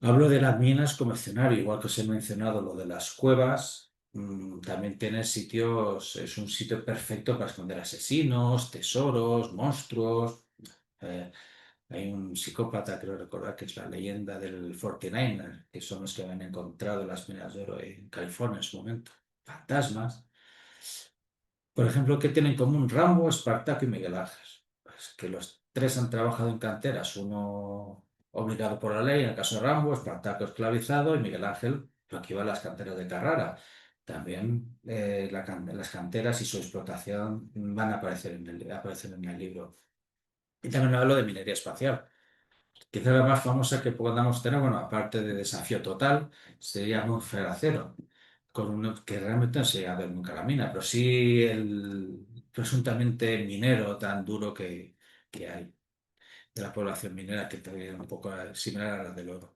hablo de las minas como escenario, igual que os he mencionado lo de las cuevas. También tiene sitios, es un sitio perfecto para esconder asesinos, tesoros, monstruos. eh, Hay un psicópata, creo recordar, que es la leyenda del 49er, que son los que han encontrado las minas de oro en California en su momento. Fantasmas. Por ejemplo, ¿qué tienen en común Rambo, Espartaco y Miguel Ángel? Pues que los tres han trabajado en canteras, uno obligado por la ley, en el caso de Rambo, Espartaco esclavizado y Miguel Ángel, lo que iba a las canteras de Carrara. También las canteras y su explotación van a aparecer en el libro. Y también hablo de minería espacial. Quizá la más famosa que podamos tener, bueno, aparte de Desafío Total, sería Atmósfera Cero, con uno que realmente no se llega a ver nunca la mina, pero sí el presuntamente minero tan duro que hay de la población minera, que también es un poco similar a la del oro.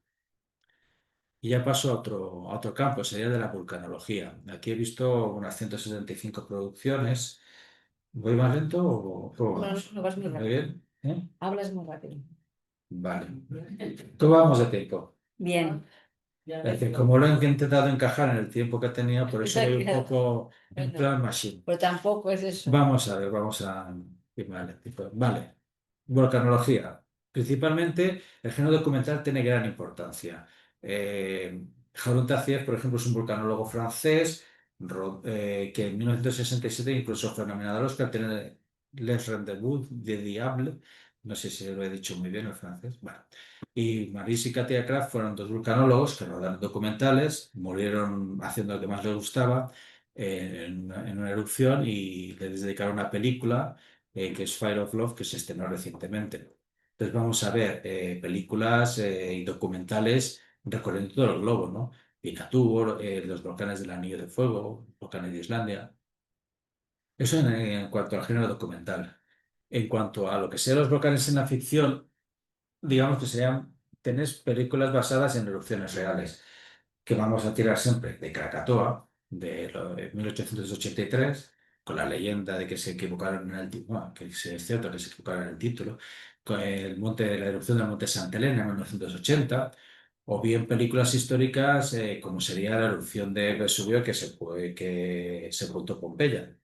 Y ya paso a otro campo, sería de la vulcanología. Aquí he visto unas 175 producciones. ¿Voy más lento o cómo No, no, vamos? no vas muy ¿Muy rápido. bien? ¿Eh? Hablas muy rápido. Vale. ¿Cómo vamos de tiempo? Bien. Es decir, como lo he intentado encajar en el tiempo que tenía, por eso voy un Claro. poco en Bueno, plan machine. pero tampoco es eso. Vamos a ver, vamos a ir más lentito. Vale. Volcanología. Principalmente, el género documental tiene gran importancia. Harun Tazier, por ejemplo, es un volcanólogo francés que en 1967 incluso fue nominado al Oscar, tiene Les Rendezvous de Diable. No sé si lo he dicho muy bien el francés. Bueno. Y Maurice y Katia Kraft fueron dos vulcanólogos que rodaron documentales, murieron haciendo lo que más les gustaba en una erupción y les dedicaron una película que es Fire of Love, que se estrenó recientemente. Entonces vamos a ver películas y documentales recorriendo todo el globo, ¿no? Pinatubo, los volcanes del Anillo de Fuego, volcanes de Islandia. Eso en cuanto al género documental. En cuanto a lo que sean los volcanes en la ficción, digamos que serían, tenés películas basadas en erupciones reales, que vamos a tirar siempre de Krakatoa, de 1883, con la leyenda de que se equivocaron en el título, bueno, que es cierto que se equivocaron en el título, con la erupción del Monte Santa Elena en 1980, o bien películas históricas como sería la erupción de Vesubio que sepultó Pompeya.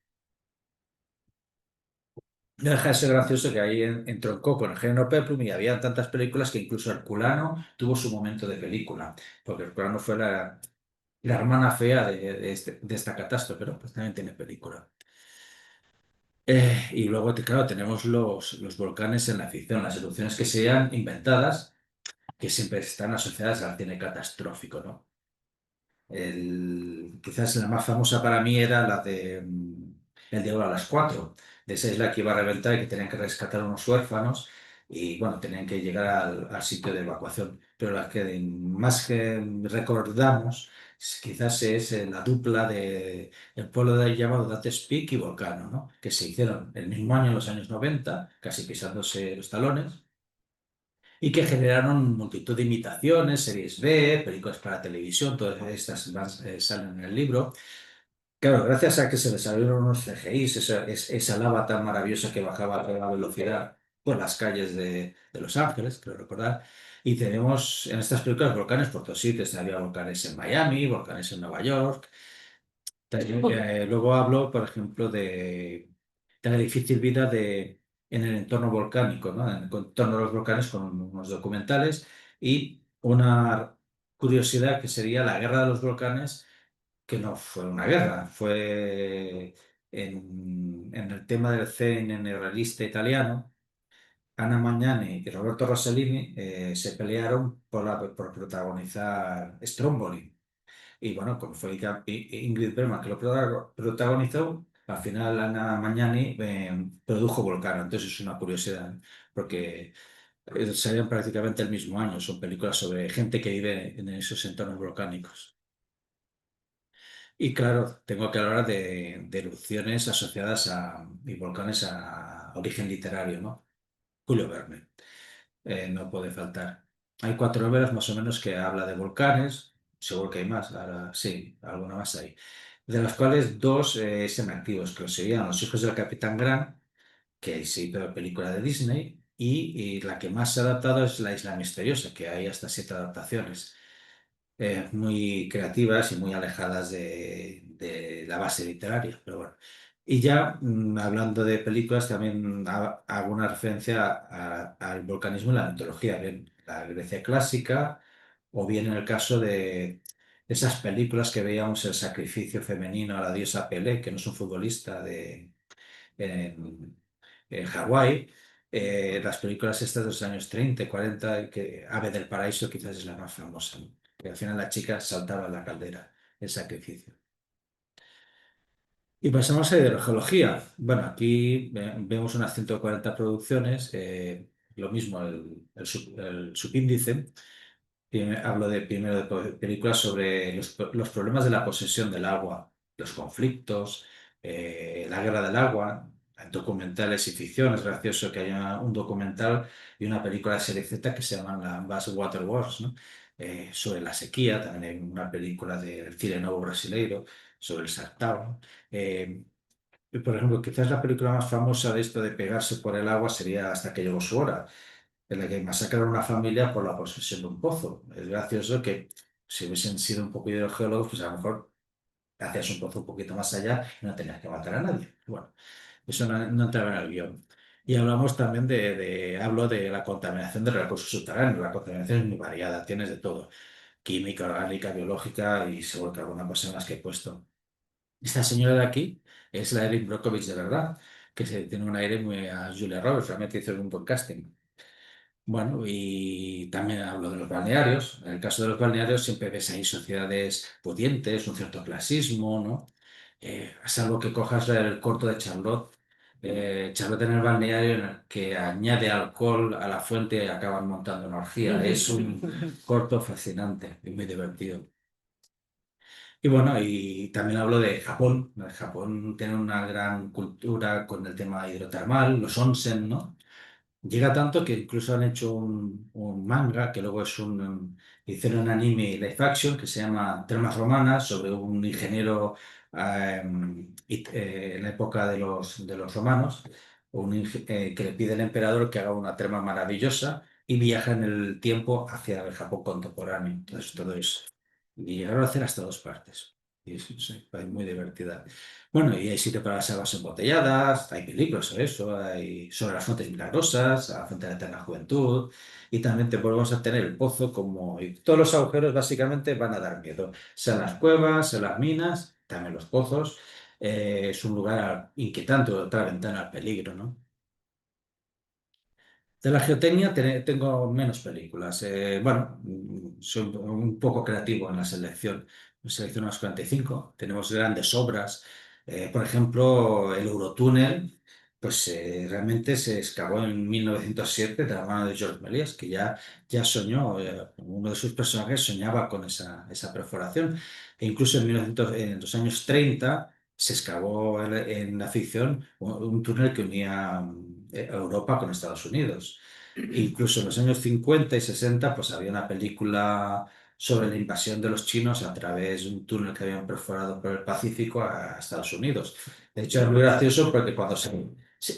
No deja de ser gracioso que ahí entroncó con el género Peplum y había tantas películas que incluso Herculano tuvo su momento de película, porque Herculano fue la hermana fea de esta catástrofe, pero pues también tiene película. Y luego, claro, tenemos los volcanes en la ficción, las erupciones que sean inventadas, que siempre están asociadas al cine catastrófico, ¿no? Quizás la más famosa para mí era la de El Diablo a las 4, de esa isla que iba a reventar y que tenían que rescatar a unos huérfanos y bueno, tenían que llegar al sitio de evacuación. Pero la que más que recordamos quizás es la dupla de el pueblo de ahí llamado Dante's Peak y Volcano, ¿no? Que se hicieron el mismo año, en los años 90, casi pisándose los talones y que generaron multitud de imitaciones, series B, películas para televisión, todas estas salen en el libro. Claro, gracias a que se desarrollaron unos CGIs, esa lava tan maravillosa que bajaba a toda velocidad por las calles de Los Ángeles, creo recordar, y tenemos en estas películas volcanes por todos sitios, había volcanes en Miami, volcanes en Nueva York. Luego hablo, por ejemplo, de la difícil vida en el entorno volcánico, ¿no? En el entorno de los volcanes con unos documentales y una curiosidad que sería la guerra de los volcanes, que no fue una guerra, fue en el tema del cine neorrealista italiano. Anna Magnani y Roberto Rossellini se pelearon por protagonizar Stromboli. Y bueno, como fue Ingrid Bergman que lo protagonizó, al final Anna Magnani produjo Volcano. Entonces es una curiosidad, porque salieron prácticamente el mismo año. Son películas sobre gente que vive en esos entornos volcánicos. Y claro, tengo que hablar de erupciones asociadas y volcanes a origen literario, ¿no? Julio Verne, no puede faltar. Hay 4 novelas más o menos que habla de volcanes, seguro que hay más, ahora sí, alguna más hay, de las cuales 2 son activos, que serían Los hijos del Capitán Grant, que se hizo película de Disney, y la que más se ha adaptado es La Isla Misteriosa, que hay hasta 7 adaptaciones muy creativas y muy alejadas de la base literaria, pero bueno. Y ya hablando de películas, también hago una referencia al volcanismo en la mitología, bien la Grecia clásica, o bien en el caso de esas películas que veíamos, El sacrificio femenino a la diosa Pelé, que no es un futbolista en, en Hawái. Las películas estas de los años 30 y 40, que Ave del Paraíso quizás es la más famosa, ¿no? Que al final la chica saltaba en la caldera, el sacrificio. Y pasamos a hidrogeología. Bueno, aquí vemos unas 140 producciones, lo mismo el subíndice. Hablo primero de películas sobre los problemas de la posesión del agua, los conflictos, la guerra del agua, documentales y ficción. Es gracioso que haya un documental y una película de serie Z que se llaman ambas Water Wars, ¿no? Sobre la sequía. También hay una película del cine novo brasileiro sobre el Sartao. Eh, por ejemplo, quizás la película más famosa de esto de pegarse por el agua sería Hasta que llegó su hora, en la que masacran a una familia por la posesión de un pozo. Es gracioso que si hubiesen sido un poco hidrogeólogos, pues a lo mejor hacías un pozo un poquito más allá y no tenías que matar a nadie. Bueno, eso no entraba en el guión. Y hablamos también hablo de la contaminación de recursos subterráneos. La contaminación es muy variada, tienes de todo, química, orgánica, biológica y seguro que alguna cosa más que he puesto. Esta señora de aquí es la Erin Brockovich de verdad, que tiene un aire muy a Julia Roberts, realmente hizo un buen casting. Bueno, y también hablo de los balnearios. En el caso de los balnearios siempre ves ahí sociedades pudientes, un cierto clasismo, ¿no? Salvo que cojas el corto de Charlotte. Charlotte en el balneario en el que añade alcohol a la fuente y acaban montando una orgía. Es un corto fascinante y muy divertido. Y bueno, y también hablo de Japón. Japón tiene una gran cultura con el tema hidrotermal, los onsen, ¿no? Llega tanto que incluso han hecho un manga, que luego hicieron un anime live action que se llama Termas Romanas, sobre un ingeniero en la época de los romanos, que le pide al emperador que haga una terma maravillosa y viaja en el tiempo hacia el Japón contemporáneo. Entonces todo eso. Y llegaron a hacer hasta 2 partes. Y es muy divertida. Bueno, y hay sitio para las aguas embotelladas, hay películas sobre eso, hay sobre las fuentes milagrosas, la fuente de la eterna juventud, y también te volvemos a tener el pozo y todos los agujeros básicamente van a dar miedo, sean las cuevas, sean las minas, también los pozos. Es un lugar inquietante, otra ventana al peligro, ¿no? De la geotecnia tengo menos películas. Bueno, soy un poco creativo en la selección. Selecciono unas 45. Tenemos grandes obras. Por ejemplo, el Eurotúnel, pues realmente se excavó en 1907 de la mano de George Méliès, que ya soñó, uno de sus personajes soñaba con esa perforación. E incluso en 1900 en los años 30 se excavó en la ficción un túnel que unía Europa con Estados Unidos. Incluso en los años 50 y 60 pues había una película sobre la invasión de los chinos a través de un túnel que habían perforado por el Pacífico a Estados Unidos. De hecho, es muy gracioso porque cuando se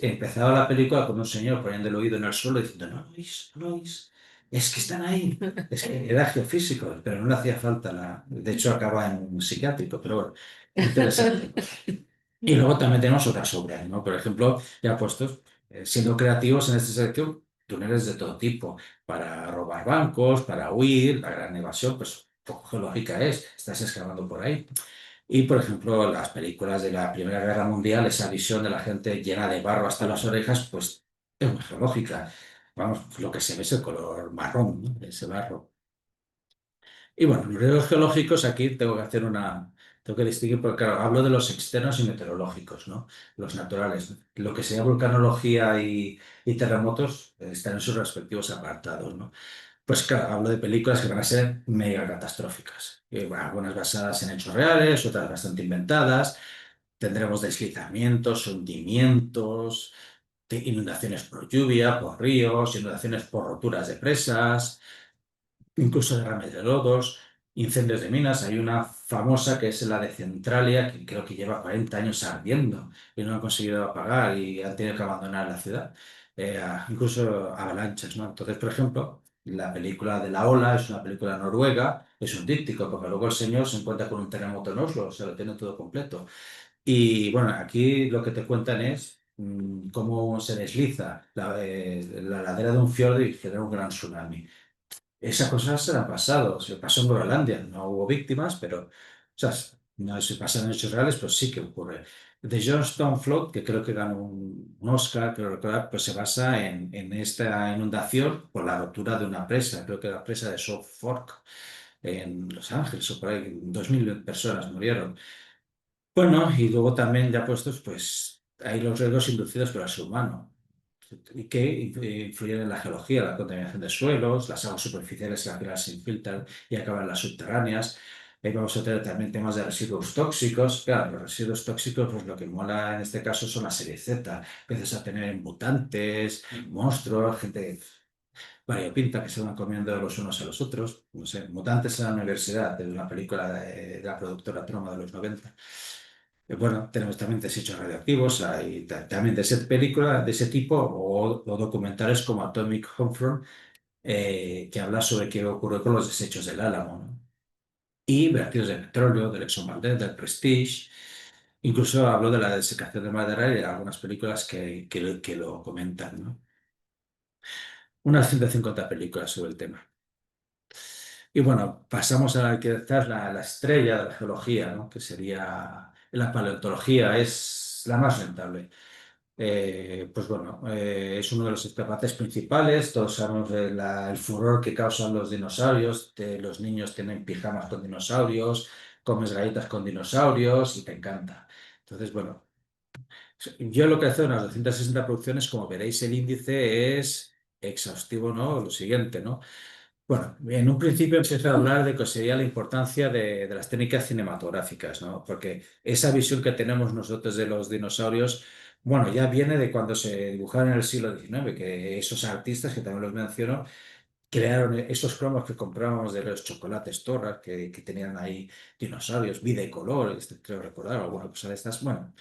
empezaba la película con un señor poniendo el oído en el suelo diciendo, no lo oís, no lo oís, es que están ahí. Es que era geofísico, pero no le hacía falta. De hecho, acaba en un psiquiátrico, pero bueno, interesante. Y luego también tenemos otras obras, ¿no? Por ejemplo, ya puestos, siendo creativos en este sector, túneles de todo tipo, para robar bancos, para huir, la gran evasión, pues poco geológica estás excavando por ahí. Y, por ejemplo, las películas de la Primera Guerra Mundial, esa visión de la gente llena de barro hasta las orejas, pues es muy geológica. vamos, lo que se ve es el color marrón, ¿no? Ese barro. Y bueno, los riesgos geológicos aquí tengo que distinguir porque claro, hablo de los externos y meteorológicos, ¿no? Los naturales. Lo que sea vulcanología y terremotos están en sus respectivos apartados, ¿no? Pues claro, hablo de películas que van a ser mega catastróficas. Bueno, algunas basadas en hechos reales, otras bastante inventadas. Tendremos deslizamientos, hundimientos, inundaciones por lluvia, por ríos, inundaciones por roturas de presas, incluso derrames de lodos, incendios de minas. Hay una famosa que es la de Centralia, que creo que lleva 40 años ardiendo y no han conseguido apagar y han tenido que abandonar la ciudad. Incluso avalanchas, ¿no? Entonces, por ejemplo, la película de La Ola es una película noruega, es un díptico, porque luego el señor se encuentra con un terremoto en Oslo, o sea, lo tiene todo completo. Y bueno, aquí lo que te cuentan es cómo se desliza la ladera de un fiordo y genera un gran tsunami. Esas cosas se han pasado, se pasó en Groenlandia, no hubo víctimas, pero o sea, no se pasan en hechos reales, pues sí que ocurre. The Johnstone Flood, que creo que ganó un Oscar, creo recordar, pues se basa en esta inundación por la rotura de una presa, creo que la presa de South Fork en Los Ángeles, o por ahí, 2000 personas murieron. Bueno, y luego también ya puestos, pues hay los riesgos inducidos por el ser humano y que influyen en la geología, la contaminación de suelos, las aguas superficiales que al final se infiltran y acaban en las subterráneas. Ahí vamos a tener también temas de residuos tóxicos. Claro, los residuos tóxicos, pues lo que mola en este caso son la serie Z. Empiezas a tener mutantes, monstruos, gente variopinta que se van comiendo los unos a los otros. No sé, mutantes en la universidad, de una película de la productora Troma de los 90. Bueno, tenemos también desechos radioactivos, hay también de esa película, de ese tipo, o documentales como Atomic Homefront, que habla sobre qué ocurre con los desechos del Álamo, ¿no? Y vertidos de petróleo, del Exxon Valdez, del Prestige. Incluso hablo de la desecación de madera y de algunas películas que lo comentan, ¿no? Unas 150 películas sobre el tema. Y bueno, pasamos a quizás la estrella de la geología, ¿no? Que sería la paleontología, es la más rentable. Pues bueno, es uno de los escaparates principales. Todos sabemos el furor que causan los dinosaurios. Los niños tienen pijamas con dinosaurios, comes galletas con dinosaurios y te encanta. Entonces, bueno, yo lo que hace unas 260 producciones, como veréis, el índice es exhaustivo, ¿no? Lo siguiente, ¿no? Bueno, en un principio empiezo a hablar de que sería la importancia de las técnicas cinematográficas, ¿no? Porque esa visión que tenemos nosotros de los dinosaurios, bueno, ya viene de cuando se dibujaron en el siglo XIX, que esos artistas, que también los menciono, crearon esos cromos que comprábamos de los chocolates Torras, que tenían ahí dinosaurios, vida y color, creo recordar, alguna cosa de estas. Bueno,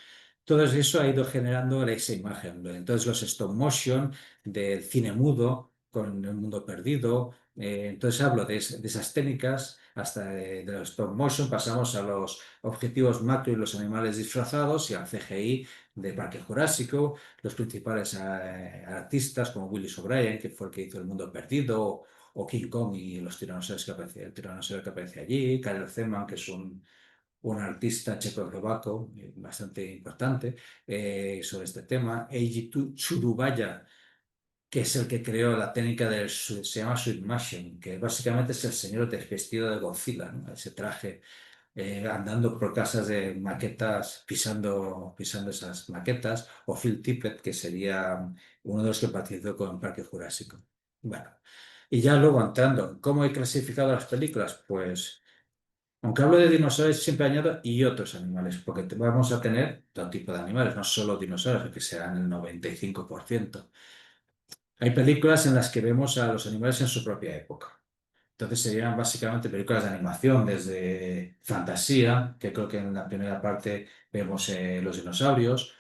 todo eso ha ido generando esa imagen. Entonces, los stop motion del cine mudo con El mundo perdido. Entonces, hablo de esas técnicas, hasta de los stop motion, pasamos a los objetivos macro y los animales disfrazados y al CGI de Parque Jurásico. Los principales artistas como Willis O'Brien, que fue el que hizo El mundo perdido, o King Kong y los tiranosáuridos el tiranosaurio que aparece allí, Karel Zeman, que es un artista checoslovaco bastante importante sobre este tema. Eiji Tsurubaya, que es el que creó la técnica se llama Sweet Machine, que básicamente es el señor desvestido de Godzilla, ¿no? Ese traje andando por casas de maquetas, pisando esas maquetas, o Phil Tippett, que sería uno de los que participó con el Parque Jurásico. Bueno, y ya luego entrando, ¿cómo he clasificado las películas? Pues aunque hablo de dinosaurios, siempre añado y otros animales, porque vamos a tener todo tipo de animales, no solo dinosaurios, que serán el 95%. Hay películas en las que vemos a los animales en su propia época. Entonces serían básicamente películas de animación, desde fantasía, que creo que en la primera parte vemos los dinosaurios,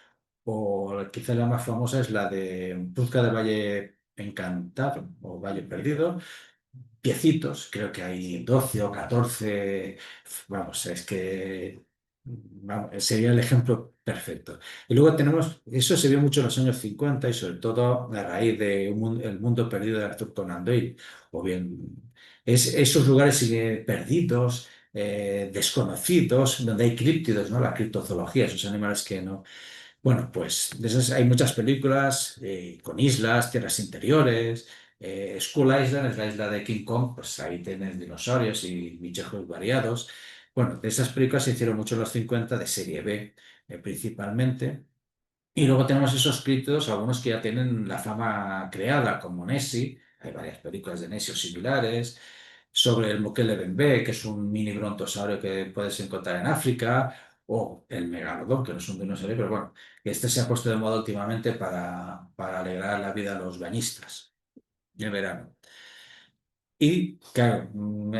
o quizá la más famosa es la de Busca del Valle Encantado o Valle Perdido, piecitos, creo que hay 12 o 14, vamos, es que vamos, sería el ejemplo perfecto. Y luego tenemos, eso se vio mucho en los años 50 y sobre todo a raíz de El mundo perdido de Arthur Conan Doyle, o bien esos lugares perdidos, desconocidos, donde hay críptidos, ¿no? La criptozoología, esos animales que no Bueno, pues de esas hay muchas películas con islas, tierras interiores. Skull Island es la isla de King Kong, pues ahí tienes dinosaurios y bichos variados. Bueno, de esas películas se hicieron mucho en los 50 de serie B, principalmente. Y luego tenemos esos críptidos, algunos que ya tienen la fama creada, como Nessie. Hay varias películas de Nessie o similares. Sobre el Mokele Bembe, que es un mini brontosaurio que puedes encontrar en África. O el Megalodón, que no es un dinosaurio, pero bueno, este se ha puesto de moda últimamente para alegrar la vida a los bañistas en verano. Y claro,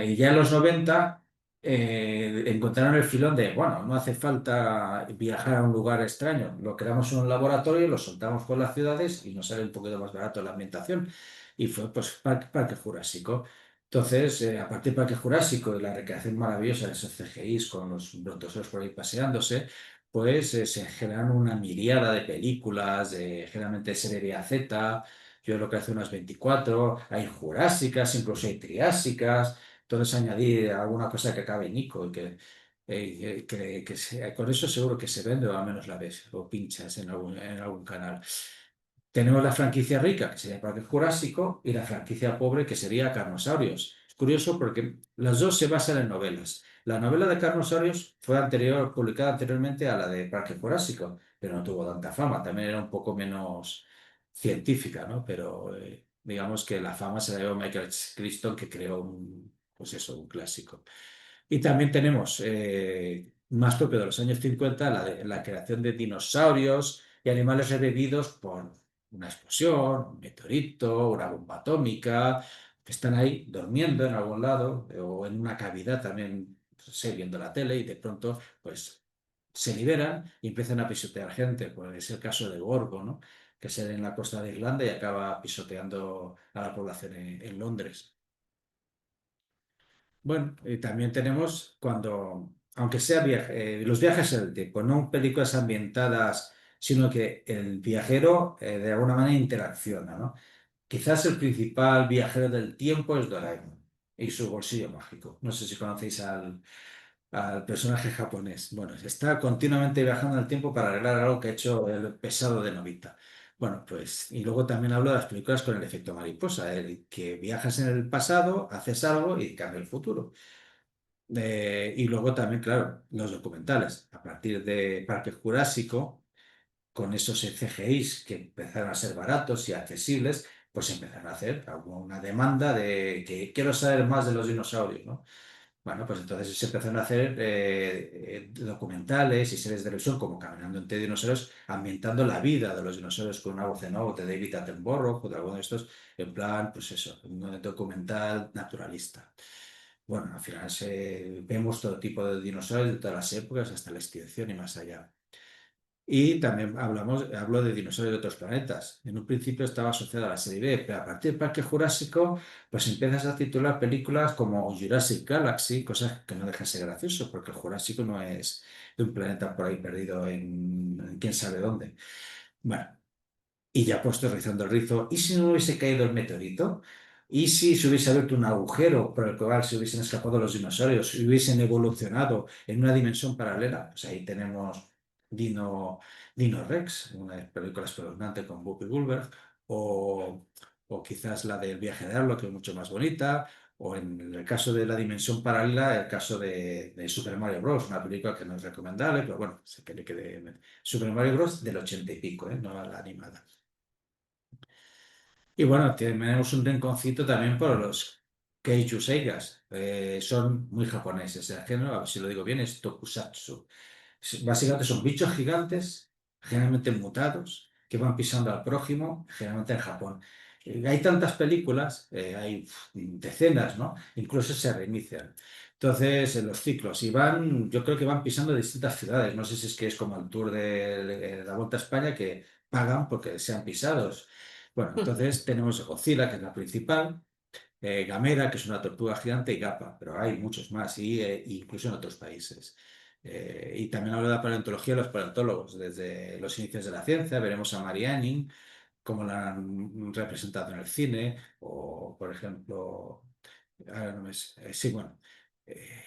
y ya en los 90 encontraron el filón de, bueno, no hace falta viajar a un lugar extraño, lo creamos en un laboratorio, lo soltamos por las ciudades y nos sale un poquito más barato la ambientación. Y fue pues Parque Jurásico. Entonces, a partir del Parque Jurásico y la recreación maravillosa de esos CGIs con los brontosaurios por ahí paseándose, pues se generan una miriada de películas, generalmente serie B a Z. Yo creo que hace unas 24, hay jurásicas, incluso hay triásicas. Entonces añadir alguna cosa que acabe en Nico y con eso seguro que se vende o al menos la ves o pinchas en algún canal. Tenemos la franquicia rica, que sería Parque Jurásico, y la franquicia pobre, que sería Carnosaurios. Es curioso porque las dos se basan en novelas. La novela de Carnosaurios fue publicada anteriormente a la de Parque Jurásico, pero no tuvo tanta fama. También era un poco menos científica, ¿no? Pero digamos que la fama se la llevó Michael Crichton, que creó pues eso, un clásico. Y también tenemos, más propio de los años 50, la creación de dinosaurios y animales revividos por una explosión, un meteorito, una bomba atómica, que están ahí durmiendo en algún lado o en una cavidad también, no sé, viendo la tele y de pronto, pues, se liberan y empiezan a pisotear gente. Pues es el caso de Gorgo, ¿no? Que se en la costa de Irlanda y acaba pisoteando a la población en Londres. Bueno, y también tenemos cuando, aunque sea los viajes en el tiempo, no películas ambientadas, sino que el viajero de alguna manera interacciona, ¿no? Quizás el principal viajero del tiempo es Doraemon y su bolsillo mágico. No sé si conocéis al personaje japonés. Bueno, está continuamente viajando en el tiempo para arreglar algo que ha hecho el pesado de Novita. Bueno, pues, y luego también hablo de las películas con el efecto mariposa, el que viajas en el pasado, haces algo y cambia el futuro. Y luego también, claro, los documentales. A partir de Parque Jurásico, con esos CGIs que empezaron a ser baratos y accesibles, pues empezaron a hacer una demanda de que quiero saber más de los dinosaurios, ¿no? Bueno, pues entonces se empezaron a hacer documentales y series de televisión como Caminando entre dinosaurios, ambientando la vida de los dinosaurios con una voz en off de David Attenborough o de alguno de estos, en plan, pues eso, un documental naturalista. Bueno, al final vemos todo tipo de dinosaurios de todas las épocas, hasta la extinción y más allá. Y también hablo de dinosaurios de otros planetas. En un principio estaba asociado a la serie B, pero a partir del Parque Jurásico, pues empiezas a titular películas como Jurassic Galaxy, cosas que no dejan de ser gracioso, porque el Jurásico no es de un planeta por ahí perdido en quién sabe dónde. Bueno, y ya puesto rizando el rizo, ¿y si no hubiese caído el meteorito? ¿Y si se hubiese abierto un agujero por el cual se hubiesen escapado los dinosaurios y hubiesen evolucionado en una dimensión paralela? Pues ahí tenemos Dino, Dino Rex, una de las películas espeluznante con Whoopi Goldberg, o, o quizás la del viaje de Arlo, que es mucho más bonita, o en el caso de la dimensión paralela, el caso de Super Mario Bros., una película que no es recomendable, pero bueno, se quiere que Super Mario Bros. Del 80 y pico, no la animada. Y bueno, tenemos un rinconcito también por los Keiju Seigas. Son muy japoneses. El género, a ver si lo digo bien, es Tokusatsu. Básicamente son bichos gigantes, generalmente mutados, que van pisando al prójimo, generalmente en Japón. Hay tantas películas, hay decenas, ¿no? Incluso se reinician. Entonces, en los ciclos, y van, yo creo que van pisando distintas ciudades. No sé si es que es como el tour de la Vuelta a España, que pagan porque sean pisados. Bueno, entonces tenemos Godzilla, que es la principal, Gamera, que es una tortuga gigante, y Gappa, pero hay muchos más, y incluso en otros países. Y también hablo de la paleontología de los paleontólogos, desde los inicios de la ciencia, veremos a Mary Anning, cómo la han representado en el cine, o por ejemplo, ahora no me, sí, bueno, eh,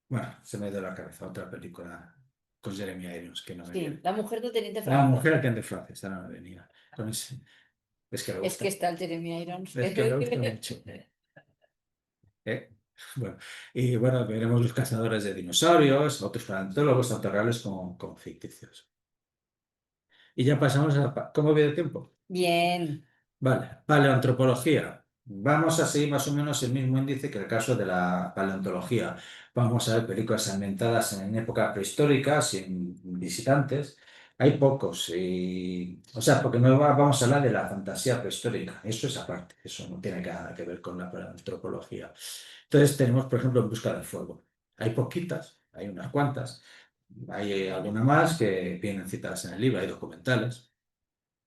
bueno, se me ha ido la cabeza otra película. con Jeremy Irons, que no me Sí, viene. la mujer del teniente La Franco. mujer que de Francia, esa no me venía. Es que me Es gusta. que está el Jeremy Irons. Es que me gusta mucho. ¿Eh? Bueno, y bueno, veremos los cazadores de dinosaurios, otros paleontólogos, tanto reales como ficticios. Y ya pasamos a... ¿Cómo viene el tiempo? Bien. Vale, paleoantropología. Vamos a seguir más o menos el mismo índice que el caso de la paleontología. Vamos a ver películas ambientadas en época prehistórica, sin visitantes. Hay pocos, o sea, porque no vamos a hablar de la fantasía prehistórica. Eso es aparte, eso no tiene nada que ver con la paleoantropología. Entonces tenemos, por ejemplo, En busca del fuego. Hay poquitas, hay unas cuantas. Hay alguna más que vienen citadas en el libro, hay documentales.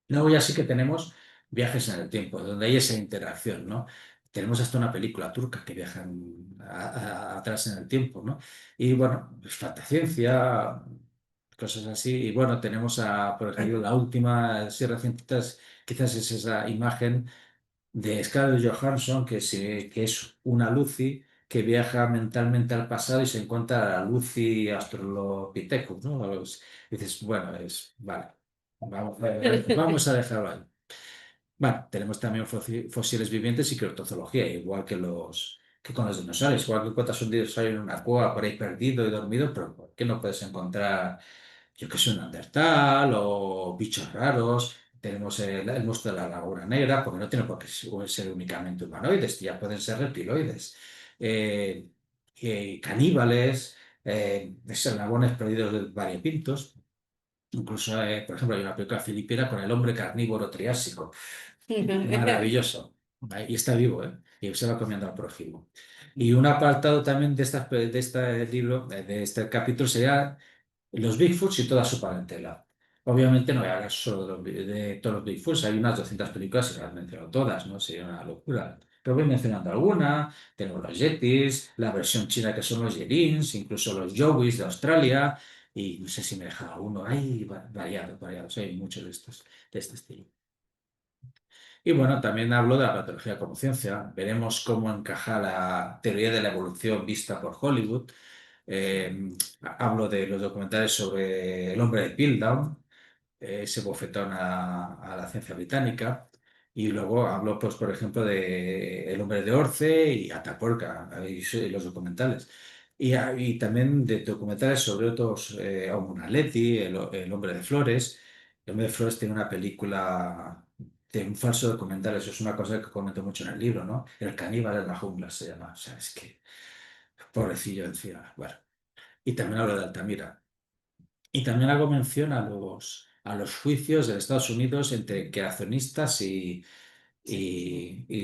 Luego ya sí que tenemos viajes en el tiempo, donde hay esa interacción, ¿no? Tenemos hasta una película turca que viajan atrás en el tiempo, ¿no? Y bueno, pues fantasciencia, cosas así. Y bueno, tenemos por ejemplo, la última, sí, reciente, quizás es esa imagen de Scarlett Johansson, que es una Lucy que viaja mentalmente al pasado y se encuentra a la Lucy Australopithecus, ¿no? Dices, bueno, vale, vamos a dejarlo ahí. Bueno, tenemos también fósiles vivientes y criotozoología, igual que con los dinosaurios. Igual que encuentras un dinosaurio en una cueva por ahí perdido y dormido, pero ¿por qué no puedes encontrar, yo que sé, un neandertal o bichos raros? Tenemos el monstruo de la Laguna Negra, porque no tiene por qué ser únicamente humanoides, ya pueden ser reptiloides. Eh, Caníbales, eslabones perdidos variopintos. Incluso, por ejemplo, hay una película filipina con el hombre carnívoro triásico. Maravilloso. Y está vivo, ¿eh? Y se va comiendo al prójimo. Y un apartado también de este libro, de este capítulo, sería los Bigfoots y toda su parentela. Obviamente no voy a hablar solo de todos los Bigfoots, hay unas 200 películas y las he mencionado todas, ¿no? Sería una locura. Pero voy mencionando alguna, tenemos los Yetis, la versión china que son los Yerins, incluso los Yowies de Australia, y no sé si me he dejado uno, hay variados, hay muchos de estos, de este estilo. Y bueno, también hablo de la patología como ciencia. Veremos cómo encaja la teoría de la evolución vista por Hollywood. Hablo de los documentales sobre el hombre de Piltdown, ese bofetón a la ciencia británica. Y luego hablo, pues, por ejemplo, de El hombre de Orce y Atapuerca, y los documentales. Y también de documentales sobre otros, Homo Naledi, el hombre de Flores. El hombre de Flores tiene una película de un falso documental, eso es una cosa que comento mucho en el libro, ¿no? El caníbal en la jungla se llama. O sea, es que, pobrecillo encima. Bueno. Y también hablo de Altamira. Y también hago mención a los juicios de Estados Unidos entre creacionistas y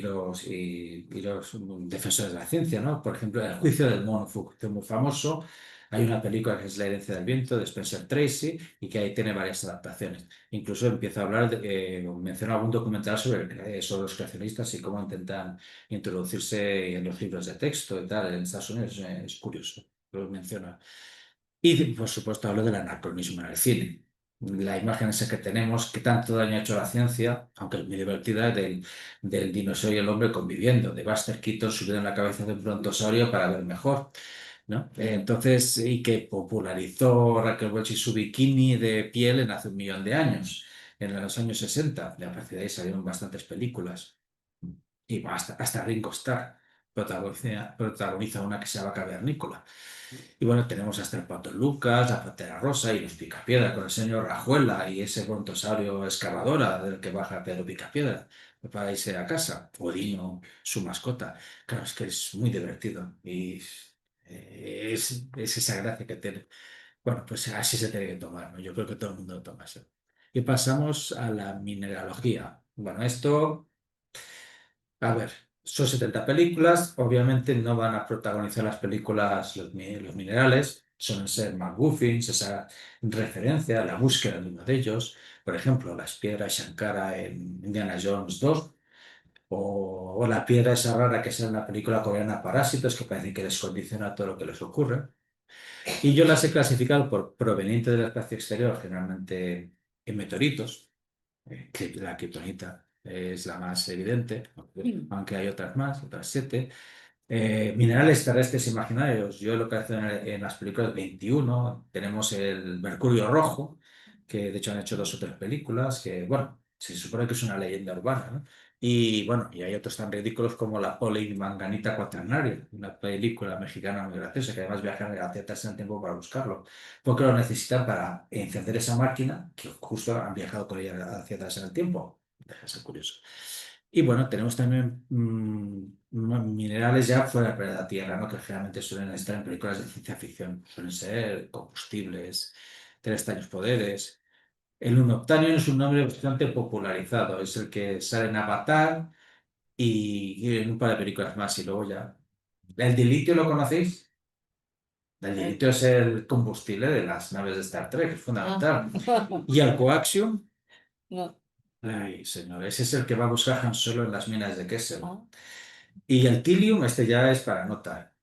los defensores de la ciencia, ¿no? Por ejemplo, el juicio del mono fue un juicio muy famoso. Hay una película que es La herencia del viento de Spencer Tracy y que ahí tiene varias adaptaciones. Incluso empiezo a hablar, menciono algún documental sobre los creacionistas y cómo intentan introducirse en los libros de texto y tal. En Estados Unidos es curioso, lo menciona. Y, por supuesto, hablo del anacronismo en el cine. La imagen esa que tenemos, que tanto daño ha hecho a la ciencia, aunque es muy divertida, del dinosaurio y el hombre conviviendo, de Buster Keaton subido en la cabeza de un brontosaurio para ver mejor, ¿no? Entonces, y que popularizó Raquel Welch y su bikini de piel en hace 1 millón de años, en los años 60. Y a partir de ahí salieron bastantes películas. Y hasta Ringo Starr protagoniza una que se llama Cavernícola. Y bueno, tenemos hasta el Pato Lucas, la Pantera Rosa y los Picapiedra con el señor Rajuela y ese brontosaurio excavadora del que baja Pedro Picapiedra para irse a casa. Odino, su mascota. Claro, es que es muy divertido y es esa gracia que tiene. Bueno, pues así se tiene que tomar, ¿no? Yo creo que todo el mundo lo toma así. Y pasamos a la mineralogía. Bueno, esto... A ver, son 70 películas, obviamente no van a protagonizar las películas los minerales, suelen ser MacGuffins, esa referencia, la búsqueda de uno de ellos, por ejemplo, las piedras Shankara en Indiana Jones 2, o la piedra esa rara que es en la película coreana Parásitos, que parece que les condiciona todo lo que les ocurre. Y yo las he clasificado por proveniente del espacio exterior, generalmente en meteoritos, que la kriptonita es la más evidente, aunque hay otras más, otras 7. Minerales terrestres imaginarios. Yo lo que hacen en las películas 21 tenemos el Mercurio Rojo, que de hecho han hecho 2 o 3 películas, que bueno, se supone que es una leyenda urbana, ¿no? Y bueno, y hay otros tan ridículos como la Polimanganita Cuaternaria, una película mexicana muy graciosa, que además viajan hacia atrás en el tiempo para buscarlo, porque lo necesitan para encender esa máquina, que justo han viajado con ella hacia atrás en el tiempo. Deja de ser curioso. Y bueno, tenemos también minerales ya fuera de la Tierra, ¿no? Que generalmente suelen estar en películas de ciencia ficción. Suelen ser combustibles, tres extraños poderes. El unobtainium es un nombre bastante popularizado. Es el que sale en Avatar y en un par de películas más. Y luego ya. ¿El dilitio lo conocéis? El ¿Eh? dilitio es el combustible de las naves de Star Trek, es Ah. fundamental. ¿Y el coaxium? No. Ay, señor, ese es el que va a buscar Han Solo en las minas de Kessel. Ah. Y el Tilium, este ya es para nota.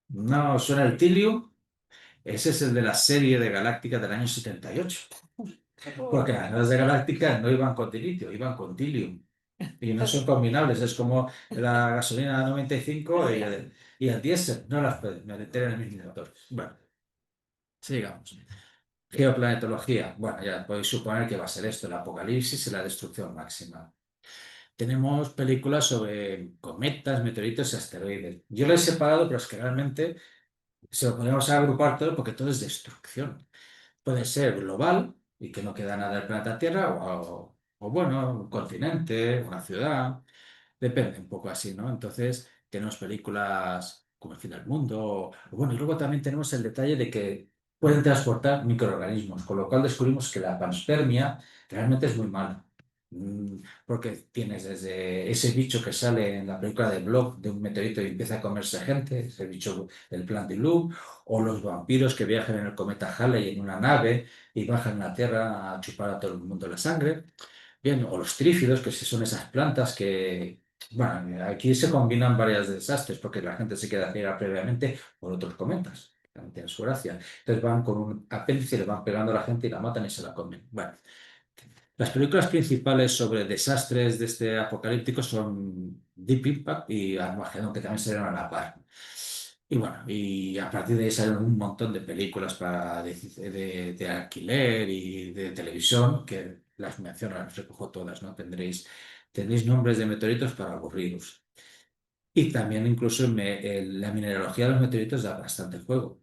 No suena el Tilium, ese es el de la serie de Galáctica del año 78. Porque las naves de Galáctica no iban con dilitio, iban con Tilium. Y no son combinables, es como la gasolina 95 y el diésel, no las pueden meter en el mismo motor. Bueno, sigamos. Geoplanetología. Bueno, ya podéis suponer que va a ser esto, el apocalipsis y la destrucción máxima. Tenemos películas sobre cometas, meteoritos y asteroides. Yo lo he separado, pero es que realmente se lo podemos agrupar todo porque todo es destrucción. Puede ser global y que no queda nada del planeta Tierra, o bueno, un continente, una ciudad, depende un poco así, ¿no? Entonces, tenemos películas como El fin del mundo, bueno, y luego también tenemos el detalle de que pueden transportar microorganismos, con lo cual descubrimos que la panspermia realmente es muy mala. Porque tienes desde ese bicho que sale en la película de Blob de un meteorito y empieza a comerse gente, ese bicho del Plan de Loop, o los vampiros que viajan en el cometa Halley en una nave y bajan a la Tierra a chupar a todo el mundo la sangre. Bien, o los trífidos, que son esas plantas que, bueno, aquí se combinan varios desastres porque la gente se queda ciega previamente por otros cometas, que también tienen su gracia. Entonces van con un apéndice, le van pegando a la gente y la matan y se la comen. Bueno, las películas principales sobre desastres de este apocalíptico son Deep Impact y Armageddon, que también salieron a la par. Y bueno, y a partir de ahí salieron un montón de películas de alquiler y de televisión, que las menciono, las recojo todas, ¿no? Tendréis nombres de meteoritos para aburriros. Y también incluso la mineralogía de los meteoritos da bastante juego.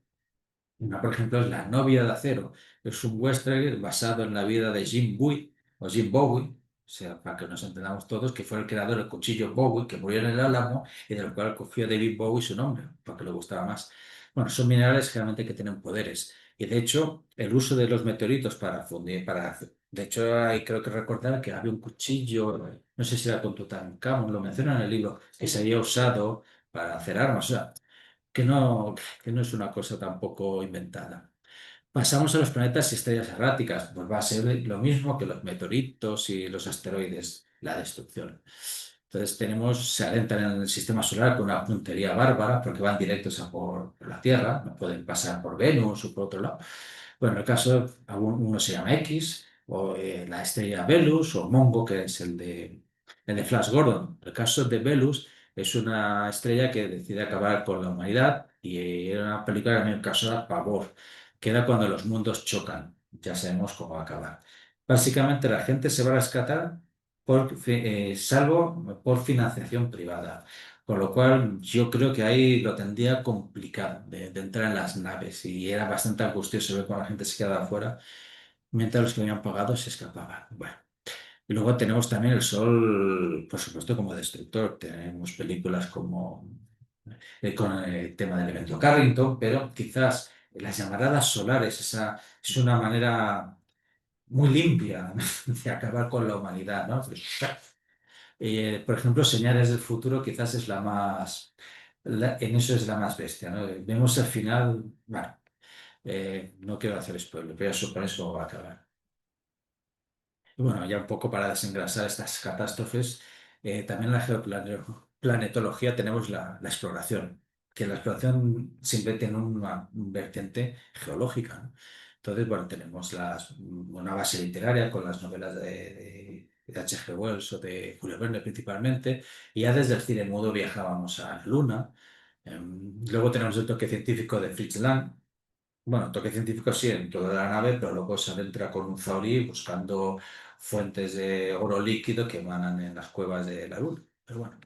Una, por ejemplo, es La novia de acero. Es un western basado en la vida de Jim Bowie, o Jim Bowie, o sea, para que nos entendamos todos, que fue el creador del cuchillo Bowie, que murió en el Álamo y del cual cogió David Bowie su nombre, porque le gustaba más. Bueno, son minerales generalmente que tienen poderes. Y de hecho, el uso de los meteoritos para fundir, de hecho, hay, creo que recordar que había un cuchillo, no sé si era con Tutankamón, lo menciona en el libro, que se había usado para hacer armas. O sea, que no, que no es una cosa tampoco inventada. Pasamos a los planetas y estrellas erráticas, pues va a ser lo mismo que los meteoritos y los asteroides, la destrucción. Entonces se adentran en el sistema solar con una puntería bárbara porque van directos a por la Tierra, no pueden pasar por Venus o por otro lado. Bueno, en el caso, uno se llama X, o la estrella Velus, o Mongo, que es el de Flash Gordon. El caso de Velus es una estrella que decide acabar con la humanidad y era una película que a mí me causaba pavor, que era cuando los mundos chocan. Ya sabemos cómo va a acabar. Básicamente la gente se va a rescatar salvo por financiación privada. Con lo cual yo creo que ahí lo tendría complicado de entrar en las naves y era bastante angustioso ver cómo la gente se quedaba afuera mientras los que habían pagado se escapaban. Bueno. Y luego tenemos también el Sol, por supuesto, como destructor. Tenemos películas como con el tema del evento Carrington, pero quizás las llamaradas solares, esa es una manera muy limpia de acabar con la humanidad, ¿no? Por ejemplo, Señales del futuro quizás es la más, en eso es la más bestia, ¿no? Vemos el final, bueno, no quiero hacer spoiler, pero ya suponéis cómo va a acabar. Y bueno, ya un poco para desengrasar estas catástrofes, también en la geoplanetología tenemos la exploración, que la exploración siempre tiene una vertiente geológica, ¿no? Entonces, bueno, tenemos una base literaria con las novelas de H. G. Wells o de Julio Verne principalmente, y ya desde el cine mudo viajábamos a la Luna, Luego tenemos el toque científico de Fritz Lang. Bueno, toque científico sí en toda la nave, pero luego se adentra con un Zauri buscando fuentes de oro líquido que emanan en las cuevas de la Luna. Pero bueno,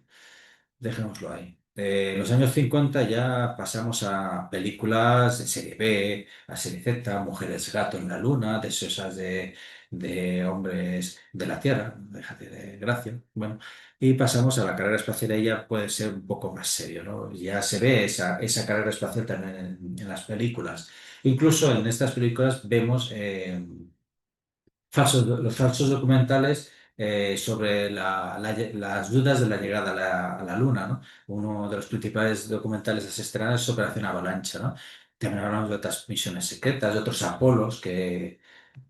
dejémoslo ahí. En los años 50 ya pasamos a películas de serie B, a serie Z, Mujeres Gato en la Luna, deseosas de hombres de la Tierra, déjate de gracia. Bueno, y pasamos a la carrera espacial y ya puede ser un poco más serio, ¿no? Ya se ve esa carrera espacial también en las películas. Incluso en estas películas vemos los falsos documentales sobre las dudas de la llegada a la Luna, ¿no? Uno de los principales documentales a se estrenar es Operación Avalancha, ¿no? También hablamos de otras misiones secretas, de otros Apolos, que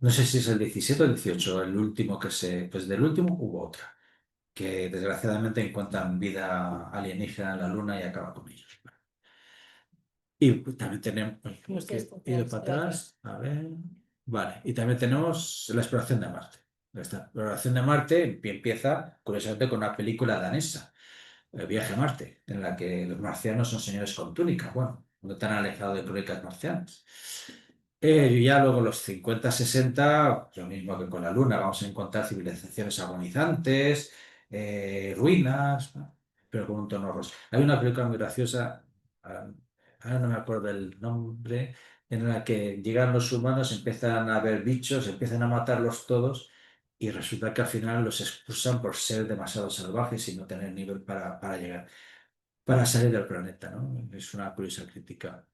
no sé si es el 17 o el 18, el último pues del último hubo otra, que desgraciadamente encuentran vida alienígena en la Luna y acaba con ellos. Y también tenemos, ay, No es sé, que he ido para atrás, a ver, vale, y también tenemos la exploración de Marte. Esta exploración de Marte empieza, curiosamente, con una película danesa, El viaje a Marte, en la que los marcianos son señores con túnica, bueno, no tan alejado de crónicas marcianas. Y ya luego los 50-60, lo mismo que con la Luna, vamos a encontrar civilizaciones agonizantes, ruinas, ¿no? Pero con un tono rosa. Hay una película muy graciosa, ah, ahora no me acuerdo del nombre, en la que llegan los humanos, empiezan a ver bichos, empiezan a matarlos todos y resulta que al final los expulsan por ser demasiado salvajes y no tener nivel para llegar, para salir del planeta, ¿no? Es una curiosa crítica.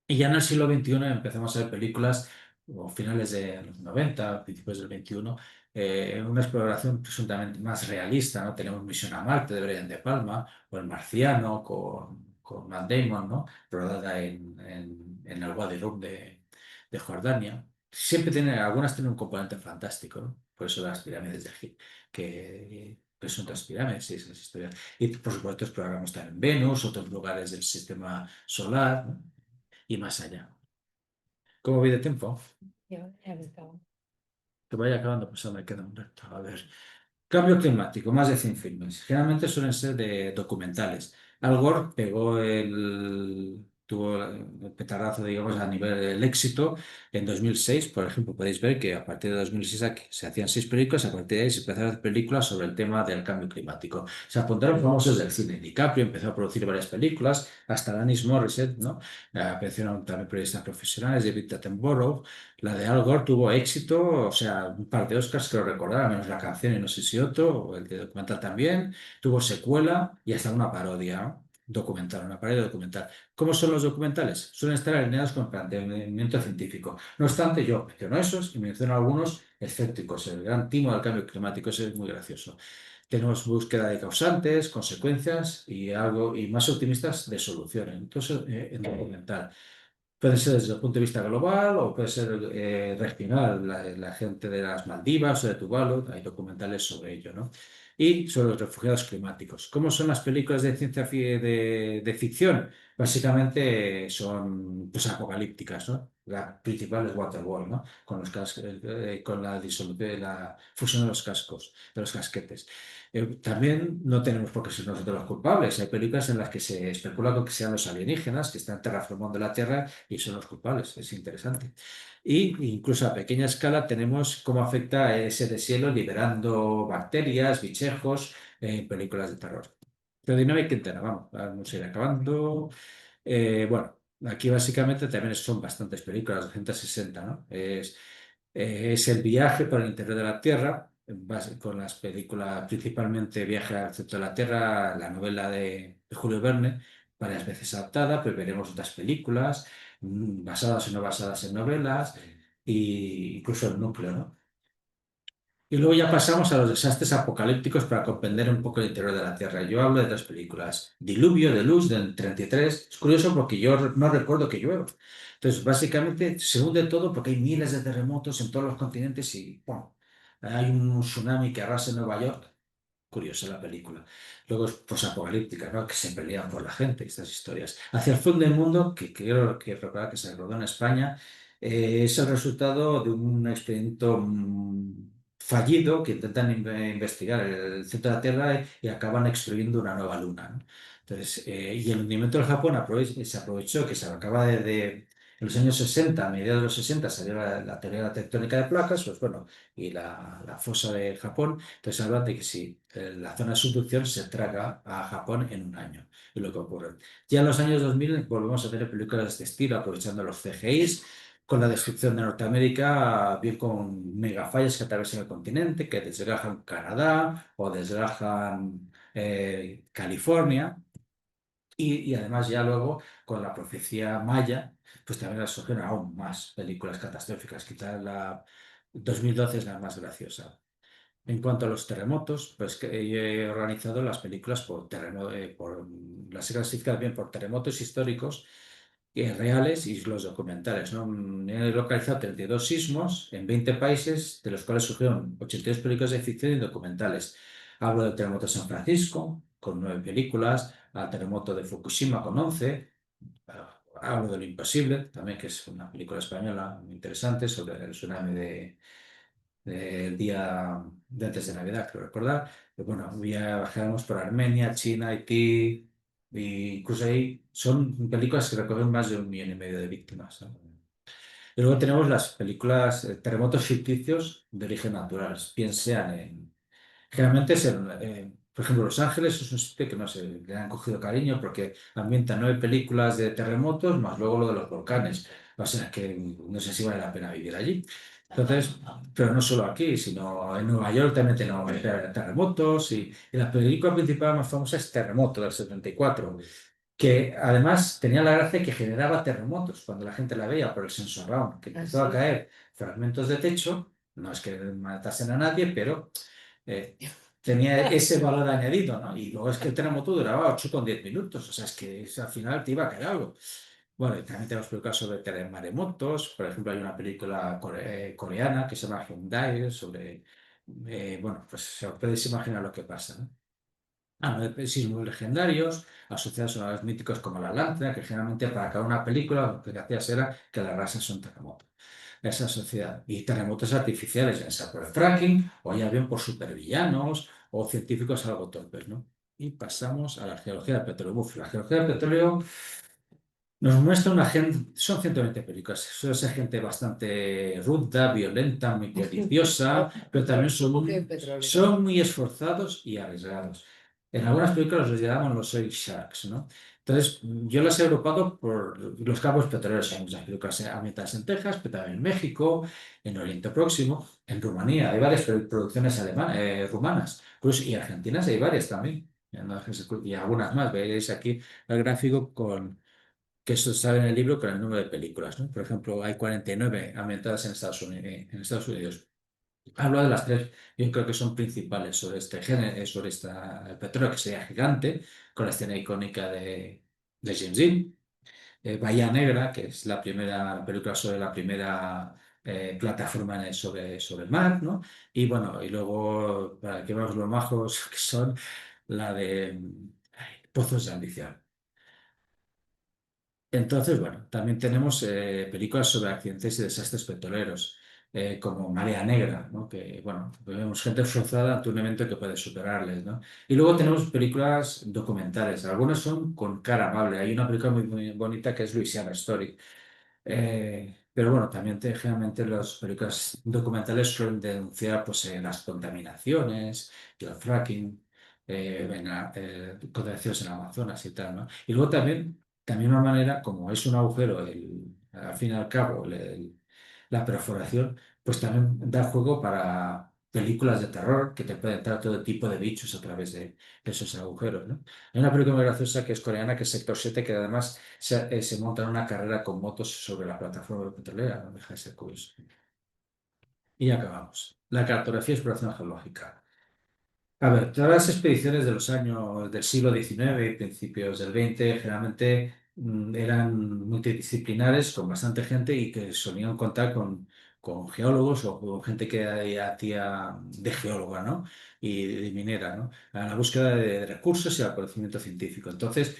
Y ya en el siglo XXI empezamos a ver películas, o finales de los 90, principios del XXI, una exploración presuntamente más realista, ¿no? Tenemos Misión a Marte de Brian De Palma, o El Marciano con Matt Damon, ¿no? Rodada en el Wadi Rum de Jordania. Siempre algunas tienen un componente fantástico, ¿no? Por eso las pirámides de Egipto, que son otras pirámides y esas historias. Y por supuesto exploramos también Venus, otros lugares del sistema solar, ¿no? Y más allá. ¿Cómo voy de tiempo? Ya me acabo. Que vaya acabando, pues ahora me queda un reto. A ver. Cambio climático, más de 100 filmes. Generalmente suelen ser de documentales. Al Gore tuvo el petardazo, digamos, a nivel del éxito en 2006. Por ejemplo, podéis ver que a partir de 2006 aquí se hacían 6 películas, a partir de ahí se empezaron a hacer películas sobre el tema del cambio climático. Se apuntaron famosos del cine. DiCaprio empezó a producir varias películas, hasta Alanis Morissette, ¿no? Aparecieron también periodistas profesionales, David Attenborough. La de Al Gore tuvo éxito, o sea, un par de Oscars, creo recordar, al menos la canción y no sé si otro, o el de documental también. Tuvo secuela y hasta una parodia, ¿no? Documental, una parodia documental. ¿Cómo son los documentales? Suelen estar alineados con el planteamiento científico. No obstante, yo menciono esos y menciono algunos escépticos. El gran timo del cambio climático, ese es muy gracioso. Tenemos búsqueda de causantes, consecuencias y algo y más optimistas de soluciones. Entonces, en documental. Puede ser desde el punto de vista global o puede ser regional, la gente de las Maldivas o de Tuvalu, hay documentales sobre ello, ¿no? Y sobre los refugiados climáticos. ¿Cómo son las películas de de ficción? Básicamente son pues, apocalípticas, ¿no? La principal es Waterworld, ¿no? Con con la disolución, la fusión de los cascos, de los casquetes. También no tenemos por qué ser nosotros los culpables. Hay películas en las que se especula con que sean los alienígenas que están terraformando la Tierra y son los culpables. Es interesante. Y incluso a pequeña escala tenemos cómo afecta ese deshielo liberando bacterias, bichejos en películas de terror. Pero dinámica interna, vamos a ir acabando. Bueno, aquí básicamente también son bastantes películas, 260, ¿no? Es el viaje por el interior de la Tierra, con las películas, principalmente Viaje al centro de la Tierra, la novela de Julio Verne, varias veces adaptada, pero veremos otras películas basadas o no basadas en novelas, e incluso el núcleo, ¿no? Y luego ya pasamos a los desastres apocalípticos para comprender un poco el interior de la Tierra. Yo hablo de 3 películas. Diluvio de luz del 33. Es curioso porque yo no recuerdo que llueva. Entonces, básicamente, se hunde todo porque hay miles de terremotos en todos los continentes y ¡pum! Hay un tsunami que arrasa en Nueva York. Curiosa la película. Luego es posapocalíptica, ¿no? Que se pelean por la gente, estas historias. Hacia el fin del mundo, que creo que recordar que se rodó en España, es el resultado de un experimento fallido que intentan investigar el centro de la Tierra y acaban extrayendo una nueva luna, ¿no? Entonces, y el hundimiento del Japón se aprovechó que se acaba en los años 60, a mediados de los 60, salió la teoría de la tectónica de placas, pues bueno, y la fosa de Japón. Entonces hablan de que si la zona de subducción se traga a Japón en un año, y lo que ocurre. Ya en los años 2000 volvemos a tener películas de este estilo, aprovechando los CGIs, con la destrucción de Norteamérica, bien con megafallas que atraviesan el continente, que desgajan Canadá o desgajan California. Y además ya luego con la profecía maya, pues también surgieron aún más películas catastróficas. Quizás la 2012 es la más graciosa. En cuanto a los terremotos, pues que yo he organizado las películas las he clasificado bien por terremotos históricos reales y los documentales, ¿no? He localizado 32 sismos en 20 países, de los cuales surgieron 82 películas de ficción y documentales. Hablo del terremoto de San Francisco, con 9 películas, al terremoto de Fukushima, con 11. Hablo de Lo Imposible, también, que es una película española muy interesante sobre el tsunami del día de antes de Navidad, creo recordar. Pero bueno, viajamos por Armenia, China, Haití, y incluso ahí son películas que recogen más de 1,5 millones de víctimas, ¿no? Y luego tenemos las películas terremotos ficticios de origen natural, bien sean generalmente por ejemplo, Los Ángeles es un sitio que no sé, le han cogido cariño porque ambienta 9 películas de terremotos más luego lo de los volcanes. O sea que no sé si vale la pena vivir allí. Entonces, pero no solo aquí, sino en Nueva York también tenemos terremotos y la película principal más famosa es Terremoto del 74, que además tenía la gracia que generaba terremotos cuando la gente la veía por el sensor round, que empezó a Así. caer fragmentos de techo, no es que matasen a nadie, pero eh, tenía ese valor añadido, ¿no? Y luego es que el terremoto duraba 8 con 10 minutos, o sea, es que al final te iba a caer algo. Bueno, y también tenemos películas sobre maremotos, por ejemplo, hay una película coreana que se llama Hyundai, sobre, bueno, pues os podéis imaginar lo que pasa, ¿no? Sismos legendarios, asociados a los míticos como la Atlántida, que generalmente para cada una película lo que hacías era que las rasas son terremotos. Esa sociedad. Y terremotos artificiales, ya sea por el fracking, o ya bien por supervillanos, o científicos algo torpes, ¿no? Y pasamos a la geología del petróleo. Uf, la geología del petróleo nos muestra una gente, son 120 películas, suele ser gente bastante ruda, violenta, muy codiciosa, pero también son muy esforzados y arriesgados. En algunas películas los llaman los oil sharks, ¿no? Entonces, yo las he agrupado por los campos petroleros. Hay muchas películas ambientadas en Texas, pero también en México, en Oriente Próximo, en Rumanía. Hay varias producciones rumanas, pues, y argentinas hay varias también. Y algunas más. Veréis aquí el gráfico que esto sale en el libro con el número de películas, ¿no? Por ejemplo, hay 49 ambientadas en Estados Unidos. Hablo de las tres, yo creo que son principales sobre este género, el petróleo que sería gigante, con la escena icónica de James Dean. Bahía Negra, que es la primera película sobre la primera plataforma sobre el mar, ¿no? Y bueno, y luego, para que veamos lo majos que son, la de Pozos de Ambición. Entonces, bueno, también tenemos películas sobre accidentes y desastres petroleros, como Marea Negra, ¿no? Que, bueno, vemos gente forzada ante un evento que puede superarles, ¿no? Y luego tenemos películas documentales, algunas son con cara amable. Hay una película muy bonita que es Louisiana Story. Pero bueno, también generalmente las películas documentales suelen denunciar pues, las contaminaciones, el fracking, contaminaciones en Amazonas y tal, ¿no? Y luego también, de la misma manera, como es un agujero, al fin y al cabo, la perforación, pues también da juego para películas de terror que te pueden entrar todo tipo de bichos a través de esos agujeros, ¿no? Hay una película muy graciosa que es coreana, que es Sector 7, que además se monta en una carrera con motos sobre la plataforma petrolera, no deja de ser curioso. Y ya acabamos. La cartografía y exploración geológica. A ver, todas las expediciones de los años del siglo XIX y principios del XX generalmente eran multidisciplinares con bastante gente y que solían contar con geólogos o con gente que hacía de geóloga, ¿no? Y de minera, ¿no? A la búsqueda de recursos y al conocimiento científico. Entonces,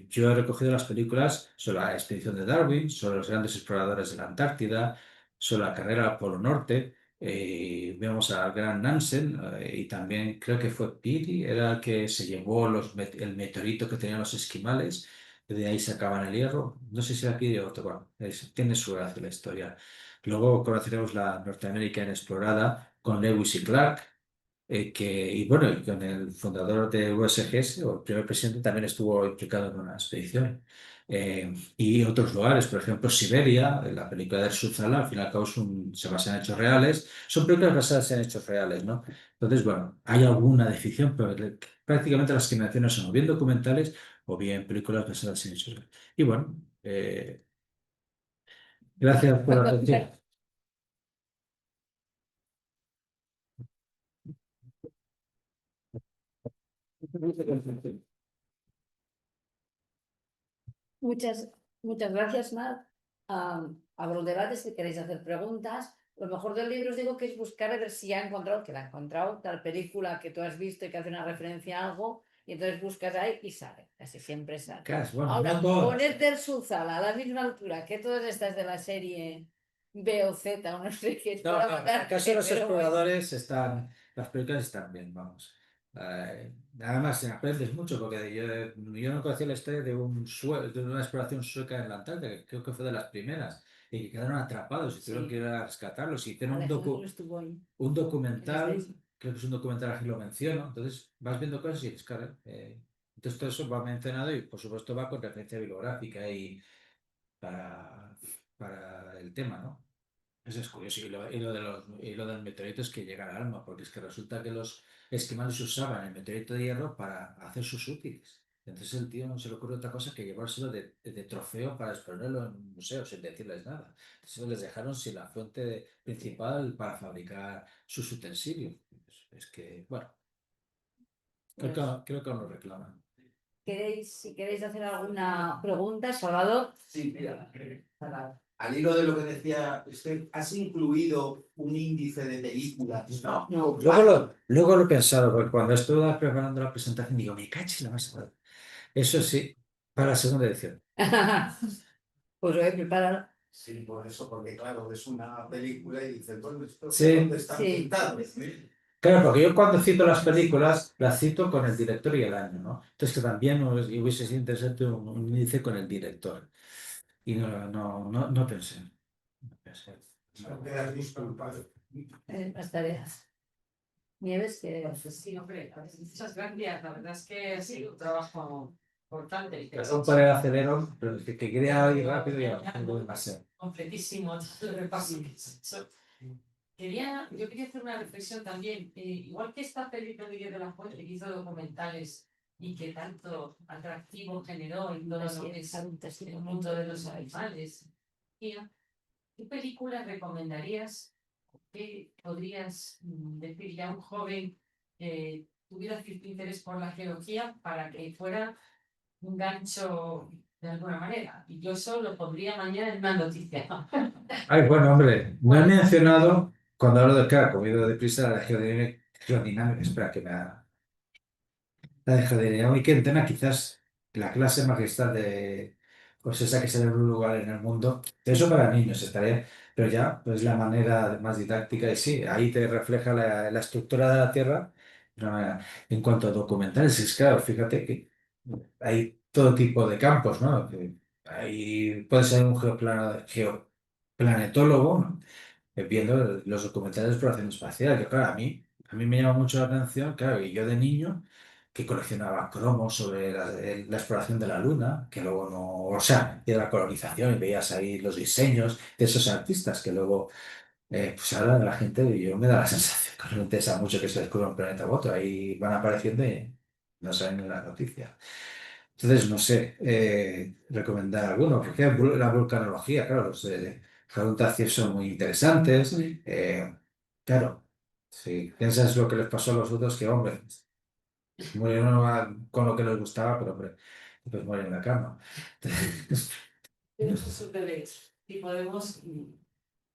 yo he recogido las películas sobre la expedición de Darwin, sobre los grandes exploradores de la Antártida, sobre la carrera al Polo Norte, Vemos a Grant Nansen y también creo que fue Peary, era el que se llevó el meteorito que tenían los esquimales, y de ahí sacaban el hierro. No sé si era Peary o otro, bueno, tiene su gracia la historia. Luego conoceremos la Norteamérica inexplorada con Lewis y Clark, y bueno, y con el fundador de USGS, o el primer presidente, también estuvo implicado en una expedición. Y otros lugares, por ejemplo, Siberia, la película de Suzala, al fin y al cabo se basa en hechos reales. Son películas basadas en hechos reales, ¿no? Entonces, bueno, hay alguna de ficción, pero prácticamente las que menciono son o bien documentales o bien películas basadas en hechos reales. Y bueno, gracias por la atención. Muchas, muchas gracias, Mar. Abro el debate si queréis hacer preguntas. Lo mejor del libro os digo que es buscar a ver si ha encontrado, que la ha encontrado, tal película que tú has visto y que hace una referencia a algo, y entonces buscas ahí y sale. Casi siempre sale. Bueno, Ahora, no todas. ponerte el Suzala a la misma altura que todas estas de la serie B o Z, o no sé qué es No, para no, en el matarte, caso de los pero bueno. exploradores las películas están bien, vamos. Además, aprendes mucho porque yo no conocía la historia de una exploración sueca en la Antártida, que creo que fue de las primeras, y que quedaron atrapados y tuvieron Sí, que ir a rescatarlos. Y hicieron Alejandro estuvo ahí. un En documental, esta isla. creo que es un documental que lo menciono. Entonces vas viendo cosas y dices, claro, entonces todo eso va mencionado y por supuesto va con referencia bibliográfica y para el tema, ¿no? Eso es curioso. Y lo del meteorito es que llega al alma, porque es que resulta que los esquimales usaban el meteorito de hierro para hacer sus útiles. Entonces el tío no se le ocurre otra cosa que llevárselo de trofeo para exponerlo en un museo sin decirles nada. Entonces les dejaron sin la fuente principal para fabricar sus utensilios. Es que, bueno, Pues, creo que aún lo reclaman. si queréis hacer alguna pregunta, Salvador. Sí, mira, al hilo de lo que decía usted, ¿has incluido un índice de películas? No. No. Luego lo he pensado, porque cuando estuve preparando la presentación digo, me caché la más. Eso sí, para la segunda edición. Pues lo he preparado. Sí, por eso, porque claro, es una película y dices, bueno, ¿esto Sí. dónde está Sí. ambientado? Claro, porque yo cuando cito las películas, las cito con el director y el año, ¿no? Entonces que también hubiese sido interesante un índice con el director. Y no pensé. No pensé. No quedas disculpado. Las tareas. Nieves, que Sí, hombre, muchas gracias. La verdad es que ha sido un trabajo importante. Perdón por el acelero, pero es que quería ir rápido y ya tengo demasiado. Completísimo todo el repaso que has hecho. Yo quería hacer una reflexión también. Igual que esta película de Miguel de la Fuente que hizo documentales y que tanto atractivo generó en todo lo que es el mundo de los animales, ¿qué película recomendarías? ¿Qué podrías decir ya a un joven que tuviera cierto interés por la geología para que fuera un gancho de alguna manera? Y yo eso lo pondría mañana en una noticia. Ay, bueno, hombre, no he mencionado, cuando hablo de cara, comido deprisa, la geodinámica, espera que me haga. La de geodinámica interna, quizás la clase magistral pues esa que se da en un lugar en el mundo, eso para niños estaría, pero ya, pues la manera más didáctica, y sí, ahí te refleja la estructura de la Tierra de una manera. En cuanto a documentales, es claro, fíjate que hay todo tipo de campos, ¿no? Que ahí puede ser un geoplanetólogo, ¿no? Viendo los documentales de exploración espacial, que claro, a mí me llama mucho la atención, claro, y yo de niño que coleccionaba cromos sobre la exploración de la Luna, que luego no, o sea, y de la colonización, y veías ahí los diseños de esos artistas, que luego, pues ahora la gente, yo me da la sensación que no me interesa mucho que se descubra un planeta u otro, ahí van apareciendo y no salen en la noticia. Entonces, no sé, recomendar alguno, porque la vulcanología, claro, los de Harun Tazier son muy interesantes. Claro, si piensas lo que les pasó a los otros, que hombre, murieron con lo que les gustaba, pero hombre, pues mueren en la cama. Eso si podemos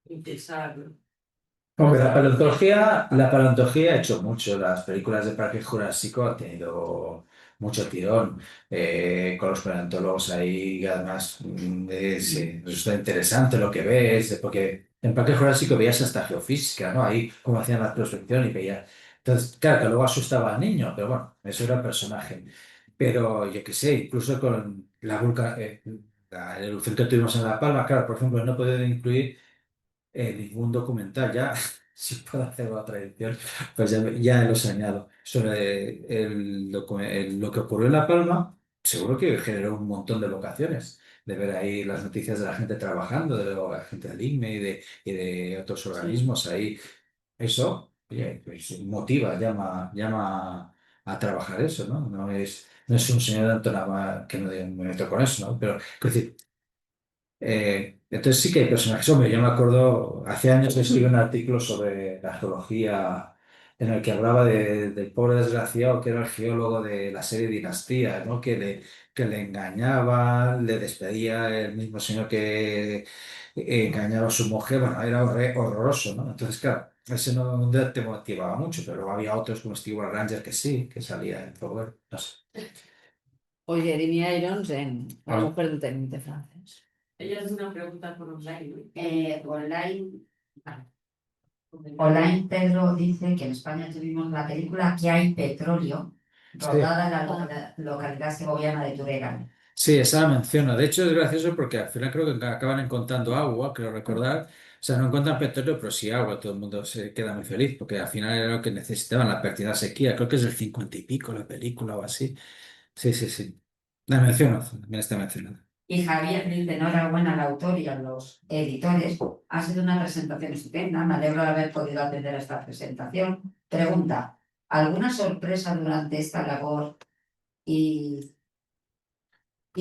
interesar. Hombre, la paleontología ha hecho mucho. Las películas de Parque Jurásico han tenido mucho tirón con los paleontólogos ahí, y además resulta interesante lo que ves, porque en Parque Jurásico veías hasta geofísica, ¿no? Ahí cómo hacían la prospección y veías. Entonces, claro, que luego asustaba al niño, pero bueno, eso era el personaje. Pero yo qué sé, incluso con la erupción que tuvimos en La Palma, claro, por ejemplo, no he podido incluir ningún documental, ya, si puedo hacer otra edición, pues ya lo he señalado. Sobre lo que ocurrió en La Palma, seguro que generó un montón de vocaciones, de ver ahí las noticias de la gente trabajando, de la gente del INME y de otros organismos ahí. Eso, oye, pues motiva, llama a trabajar eso, ¿no? No es un señor de Antonava que no me meto con eso, ¿no? Pero, es decir, entonces sí que hay personajes. Hombre, yo me acuerdo, hace años que escribí un artículo sobre la geología en el que hablaba del pobre desgraciado que era el geólogo de la serie Dinastía, ¿no? Que le engañaba, le despedía el mismo señor que engañaba a su mujer. Bueno, era horroroso, ¿no? Entonces, claro, ese no te motivaba mucho, pero luego había otros como Stewart Ranger que sí, que salía en Power, no sé. O Jeremy Irons en La Ah. mujer del teniente francés. Ella hace una pregunta por online, ¿no? Online Pedro dice que en España tuvimos la película Que hay petróleo, rodada en la localidad segoviana de Turégano. Sí, esa la menciono. De hecho, es gracioso porque al final creo que acaban encontrando agua, creo recordar. O sea, no encuentran petróleo, pero sí agua. Todo el mundo se queda muy feliz porque al final era lo que necesitaban, la pérdida de sequía. Creo que es del 50 y pico la película o así. Sí, sí, sí. La menciono, también está mencionada. Y Javier dice, enhorabuena al autor y a los editores. Ha sido una presentación estupenda. Me alegro de haber podido atender a esta presentación. Pregunta, ¿alguna sorpresa durante esta labor y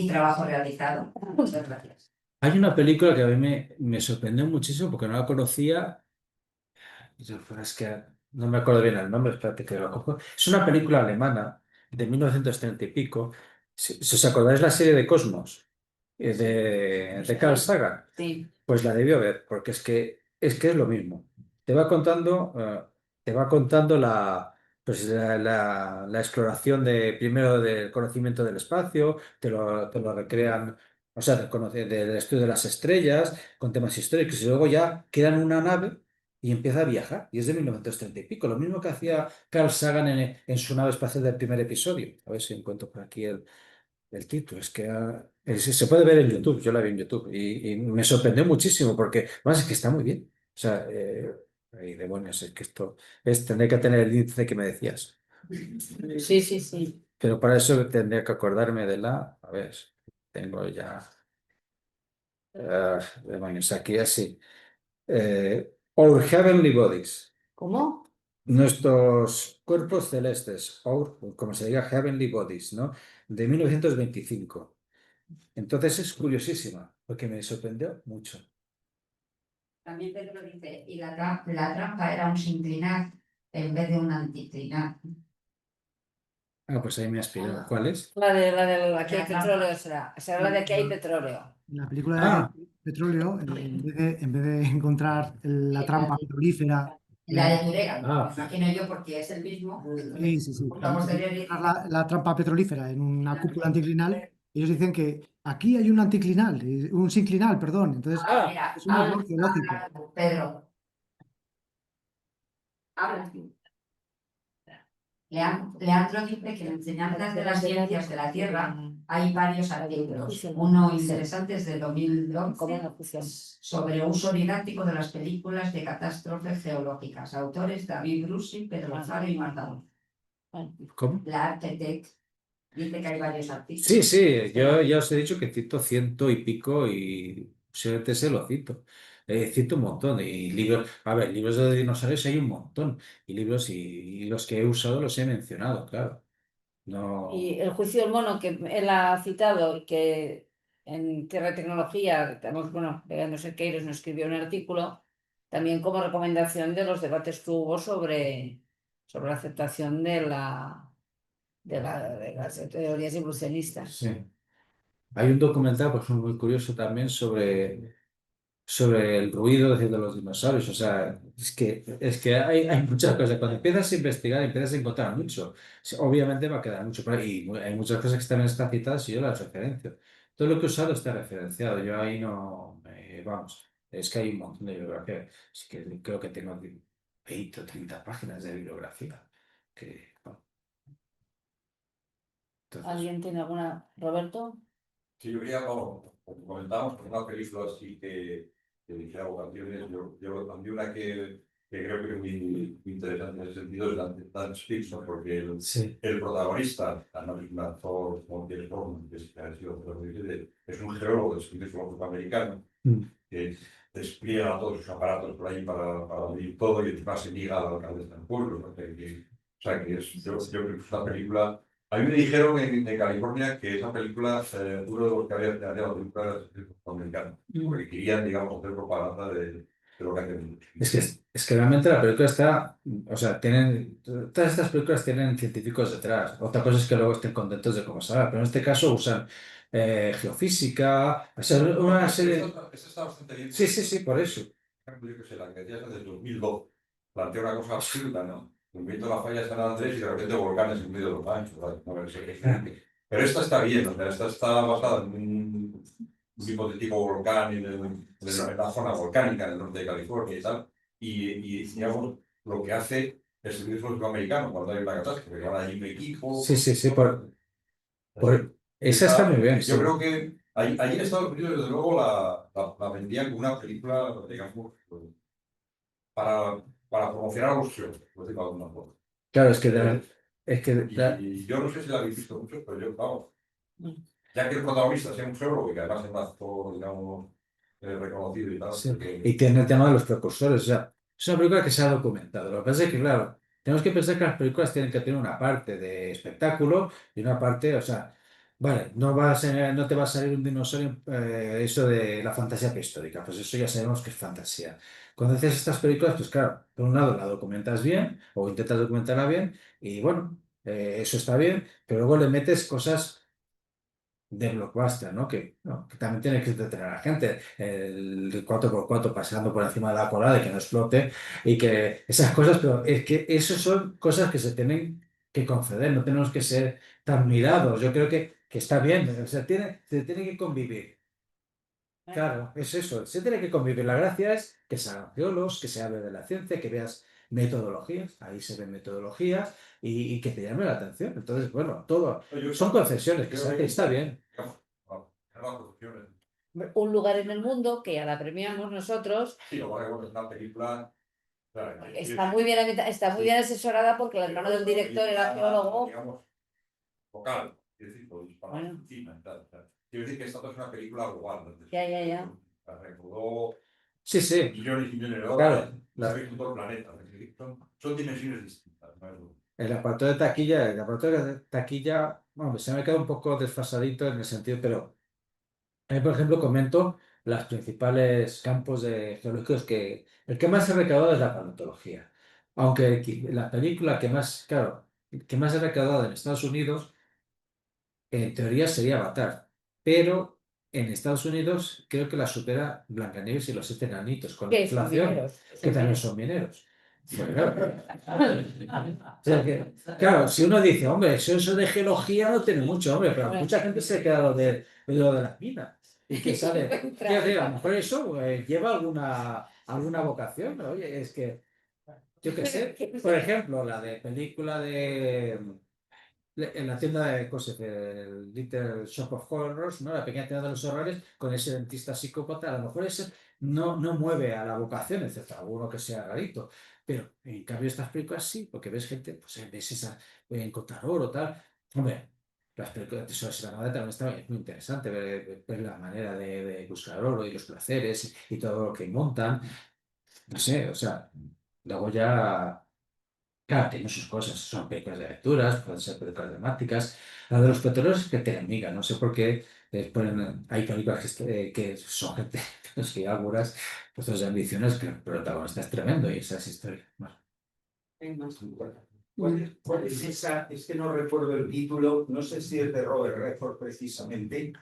trabajo realizado? Muchas gracias. Hay una película que a mí me sorprendió muchísimo porque no la conocía. Es que no me acuerdo bien el nombre, espérate que lo cojo. Es una película alemana de 1930 y pico. Si os acordáis la serie de Cosmos, de Carl Sagan, Sí. pues la debió ver, porque es que es lo mismo. Te va contando, la exploración primero del conocimiento del espacio, te lo recrean, o sea, del estudio de las estrellas, con temas históricos, y luego ya quedan una nave y empieza a viajar. Y es de 1930 y pico, lo mismo que hacía Carl Sagan en su nave espacial del primer episodio. A ver si encuentro por aquí el título. Es que se puede ver en YouTube, yo la vi en YouTube y me sorprendió muchísimo porque, más es que está muy bien. O sea, ay, demonios, es que esto tendré que tener el índice que me decías. Sí, sí, sí. Pero para eso tendría que acordarme a ver, tengo ya, demonios, aquí así. Our Heavenly Bodies. ¿Cómo? Nuestros cuerpos celestes, como se diga, Heavenly Bodies, ¿no? De 1925. Entonces es curiosísima, porque me sorprendió mucho. También Pedro dice, y la trampa era un sinclinar en vez de un anticlinar. Ah, pues ahí me has pillado. ¿Cuál es? La de aquí hay petróleo será la de aquí hay petróleo. La película de Ah, petróleo, en vez de encontrar la trampa petrolífera, La de Turégano, Ah. me imagino yo porque es el mismo. sí. La posterior dice, La trampa petrolífera en una cúpula anticlinal, ellos dicen que aquí hay un anticlinal, un sinclinal, perdón. Entonces, mira, es un error geológico. Pedro, habla. Leandro dice que en Enseñanzas de las Ciencias de la Tierra hay varios artículos. Uno interesante es de 2011 sobre uso didáctico de las películas de catástrofes geológicas. Autores David Brusi, Pedro Alfaro y Marta. ¿cómo? La Architect dice que hay varios artículos. Sí, yo ya os he dicho que cito ciento y pico y posiblemente se lo cito. Cito un montón y libros, a ver, libros de dinosaurios hay un montón y libros y los que he usado los he mencionado, claro. No. Y el juicio del mono que él ha citado y que en Tierra de Tecnología, bueno, no sé, Queiroz nos escribió un artículo también como recomendación de los debates que hubo sobre la aceptación de las teorías evolucionistas. Sí. Hay un documental, por ejemplo, muy curioso también sobre el ruido de los dinosaurios. O sea, es que hay muchas cosas. Cuando empiezas a investigar, empiezas a encontrar mucho. Sí, obviamente va a quedar mucho, pero hay muchas cosas que también están citadas y yo las referencio. Todo lo que he usado está referenciado. Yo ahí no, vamos, Es que hay un montón de bibliografía. Es que creo que tengo 20 o 30 páginas de bibliografía. Que, bueno. Entonces, ¿Alguien tiene alguna? ¿Roberto? Sí, yo quería, como comentábamos, por una película así que dijera vocaciones, yo también una que creo que es muy interesante en ese sentido es Dance Fiction, porque sí. el protagonista, además es un actor como Pierce Brosnan, que ha sido es un geólogo del Servicio Geológico Americano, que despliega todos sus aparatos por ahí para medir todo y encima se liga al alcalde de San Pueblo. O sea, que yo creo que es una película. A mí me dijeron en California que esa película, uno de los que había planeado la película era el Servicio Americano, porque querían, digamos, hacer propaganda de lo que hacen. Es que realmente la película está, o sea, todas estas películas tienen científicos detrás. Otra cosa es que luego estén contentos de cómo salga, pero en este caso usan geofísica, o sea, una serie. Esta está bastante bien. Sí, por eso. Por ejemplo, yo que sé, la que decías desde 2002, plantea una cosa absurda, ¿no? Invento la falla de San Andrés y de repente volcanes en medio de los anchos, ¿vale? No sé qué. Pero esta está bien, o sea, esta está basada en un tipo de tipo volcán en la zona volcánica en el norte de California y tal. Y digamos, lo que hace el Servicio Geológico Americano cuando hay una catástrofe, que van allí un equipo. Sí, esa está muy bien. Yo creo que allí en Estados Unidos, desde luego, la vendían como una película, digamos, para promocionar a los geólogos, por decirlo de alguna forma. Claro, es que Y yo no sé si la habéis visto mucho, pero yo, vamos, ya que el protagonista sea un geólogo y que además es un actor, digamos, reconocido y tal. sí. Porque... Y tiene el tema de los precursores. O sea, es una película que se ha documentado. Lo que pasa es que, claro, tenemos que pensar que las películas tienen que tener una parte de espectáculo y una parte, o sea, vale, no te va a salir un dinosaurio, eso de la fantasía prehistórica, pues eso ya sabemos que es fantasía. Cuando haces estas películas, pues claro, por un lado la documentas bien o intentas documentarla bien y bueno, eso está bien, pero luego le metes cosas de blockbuster, ¿no? Que también tiene que entretener a la gente. El 4x4 pasando por encima de la colada y que no explote y que esas cosas, pero es que eso son cosas que se tienen que conceder, no tenemos que ser tan mirados. Yo creo que está bien, o sea, se tiene que convivir. Claro, es eso, se tiene que convivir. La gracia es que se hagan geólogos, que se hable de la ciencia, que veas metodologías, ahí se ven metodologías y que te llame la atención. Entonces, bueno, todo son concesiones que se hacen, está bien. Un lugar en el mundo que ya la premiamos nosotros. Sí, lo que es una película. Está muy bien asesorada porque el hermano del director era geólogo. Digamos, local, es decir, Bueno. encima y tal. Quiero decir que esta es una película global. Ya. Recaudó Sí. millones y millones de Claro, dólares. La veis en todo el planeta. Son dimensiones distintas. el apartado de taquilla, bueno, se me ha quedado un poco desfasadito en el sentido, pero por ejemplo, comento los principales campos geológicos el que más se ha recaudado es la paleontología. Aunque la película que más se ha recaudado en Estados Unidos, en teoría sería Avatar, pero en Estados Unidos creo que la supera Blancanieves y los 7 enanitos, con la inflación, que también son mineros. Pues claro. O sea claro, si uno dice, hombre, eso de geología no tiene mucho, hombre, pero mucha gente se ha quedado de las minas. Y que sale, a lo mejor eso lleva alguna vocación, ¿no? Oye, es que, yo qué sé, por ejemplo, la de película en la tienda de cosas, el Little Shop of Horrors, ¿no? La pequeña tienda de los horrores, con ese dentista psicópata, a lo mejor ese no mueve a la vocación, etcétera, alguno que sea rarito. Pero en cambio estas películas sí, porque ves gente, pues ves esa, encontrar oro, tal. Hombre, las películas de Tesoros de la Nada también es muy interesante ver la manera de buscar oro y los placeres y todo lo que montan. No sé, o sea, luego ya. Claro, tiene sus cosas, son películas de lecturas, pueden ser películas dramáticas. La de los petroleros es que te enemiga, no sé por qué hay películas que son gente, los que algunas, pues de ambiciones, que el protagonista es tremendo y esas historias. ¿Cuál es esa? Es que no recuerdo el título, no sé si es de Robert Redford precisamente,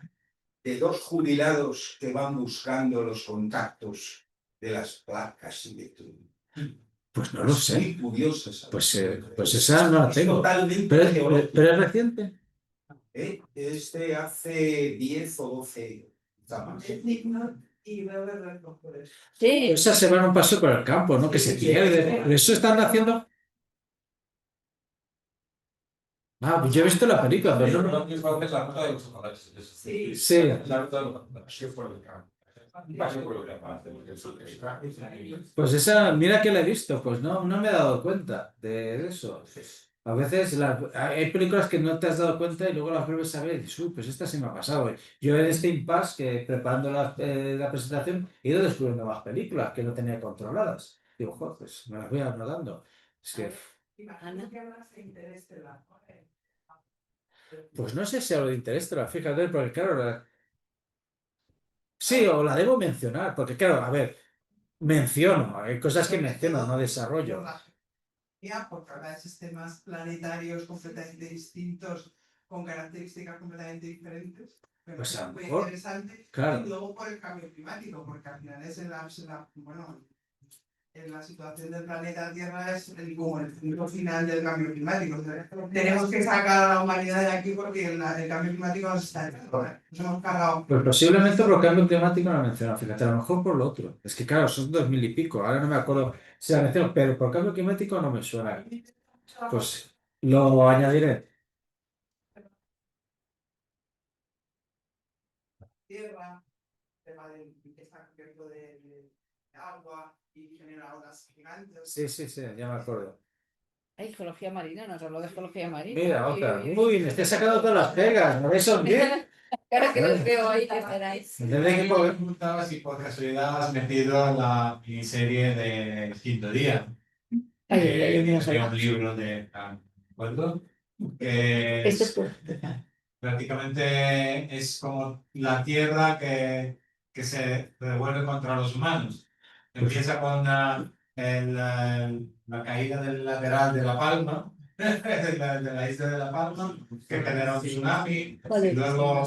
de dos jubilados que van buscando los contactos de las placas y de todo. Pues no lo sé. Muy curiosa esa. Pues esa no la tengo. Pero es reciente. Hace 10 o 12 años. y veo de recoger. Sí, Esas se van un paso por el campo, ¿no? Que se pierde. Por eso están haciendo. Ah, pues yo he visto la película, pero no. La misma vez la ruta de los chocolates. Sí. Sí. La ruta de los chocolates. Por el campo. Paseo por el campo. Pues esa, mira que la he visto, pues no me he dado cuenta de eso. A veces hay películas que no te has dado cuenta y luego las vuelves a ver y dices, uy, pues esta sí me ha pasado. Yo en este impasse que preparando la presentación he ido descubriendo más películas que no tenía controladas. Digo, joder, pues me las voy anotando. Es que, Imagino que hablas de Interestelar. pues no sé si hablo de Interestelar, fíjate, porque claro, sí, o la debo mencionar, porque claro, a ver, menciono, hay cosas que menciono, no desarrollo. Porque habla de sistemas planetarios completamente distintos, con características completamente diferentes. Me Pues a lo parece muy mejor, interesante. claro. Y luego por el cambio climático, porque al final es en la situación del planeta Tierra es como el punto final del cambio climático. Tenemos que sacar a la humanidad de aquí porque el cambio climático nos está echando, ¿eh? Nos hemos cargado. Pues posiblemente por el cambio climático no la menciono, fíjate, a lo mejor por lo otro. Es que claro, son 2000 y pico, ahora no me acuerdo si la menciono, pero por cambio climático no me suena. Pues lo añadiré. Tierra, tema del estancamiento de agua y genera olas gigantes. Sí, ya me acuerdo. hay geología marina, nos habló de geología marina. Mira, otra. Uy, me estoy sacando todas las pegas, ¿no ves son bien? Claro que los veo ahí, que estaráis. Tendré que poner. Preguntaba si por casualidad has metido la miniserie de Quinto Día. Había un libro de acuerdo que Este es prácticamente es como la tierra que se revuelve contra los humanos. Empieza con la caída del lateral de La Palma, de la isla de La Palma, que genera un tsunami, y luego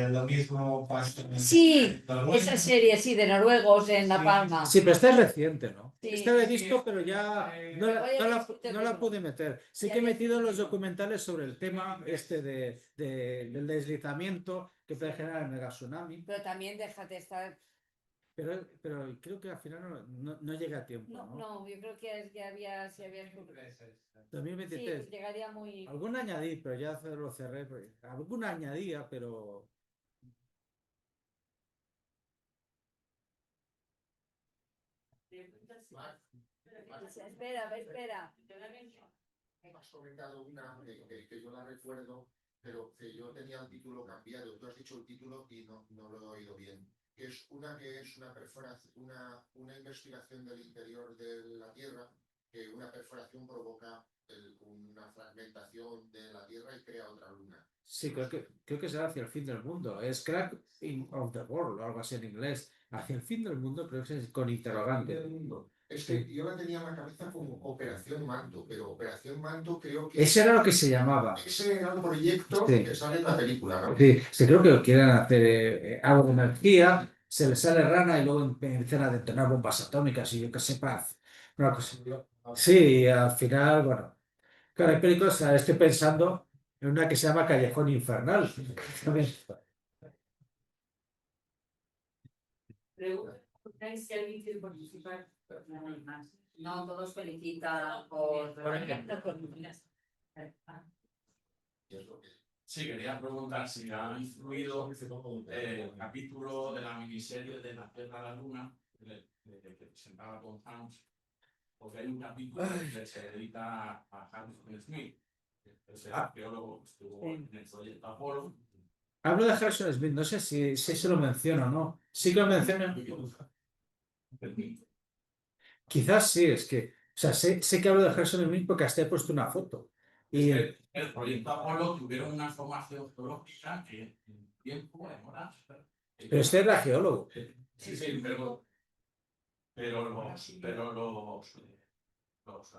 lo mismo pasa en Sí, Noruega. esa serie, sí, de noruegos en La Palma. Sí, pero esta es reciente, ¿no? Sí. Esta la he visto, pero ya Oye, no la pude meter. Sí que he metido los documentales sobre el tema este del deslizamiento que puede generar el mega tsunami, Pero también déjate estar. pero creo que al final no llega a tiempo, ¿no? No, yo creo que ya había, si había. Sí, 2023. llegaría muy. Alguna añadí, pero ya lo cerré. Alguna añadía, pero. Espera. Me has comentado una que yo la recuerdo, pero que yo tenía el título cambiado. Tú has dicho el título y no lo he oído bien. Que es una perforación, una investigación del interior de la Tierra, que una perforación provoca una fragmentación de la Tierra y crea otra luna. Sí, creo que será hacia el fin del mundo. Es Crack of the World o algo así en inglés. Hacia el fin del mundo, creo que es con interrogante. Es que yo la tenía en la cabeza como Operación Manto, pero Operación Manto creo que... Ese era lo que se llamaba. Ese era un proyecto Sí. que sale en la película, ¿no? Sí, creo que quieren hacer algo de energía, se les sale rana y luego empiezan a detonar bombas atómicas y yo que sé, paz. Una cosa. Sí, y al final, bueno. Claro, hay películas, estoy pensando en una que se llama Callejón Infernal. Si alguien quiere participar, No hay más. No, todos felicitan por... Sí, quería preguntar si ha influido el capítulo de la miniserie de La Tierra a la Luna que presentaba Tom Hanks, porque hay un capítulo que se dedica a Harrison Smith, que es el arqueólogo que estuvo en el proyecto Apolo. Hablo de Harrison Smith, no sé si se lo menciono o no. Sí que lo menciono. Quizás sí, es que, o sea, sé que hablo de Harrison Smith porque hasta he puesto una foto. Y El proyecto Apolo tuvieron una formación geológica que en tiempo, en horas. pero este era geólogo. Sí, pero los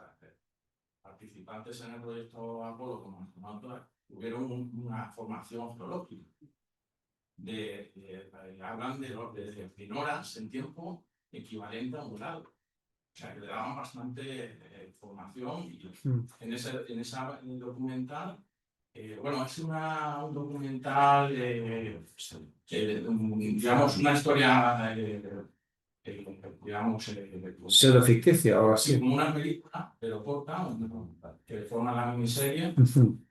participantes en el proyecto Apolo, como astronautas, tuvieron una formación geológica. Hablan de 100 horas en tiempo equivalente a un grado. O sea, que le daban bastante formación y en ese documental Bueno, es un documental, digamos, una historia, digamos, Pseudo ficticio o algo sí, así. como una película, pero corta, que forma la miniserie,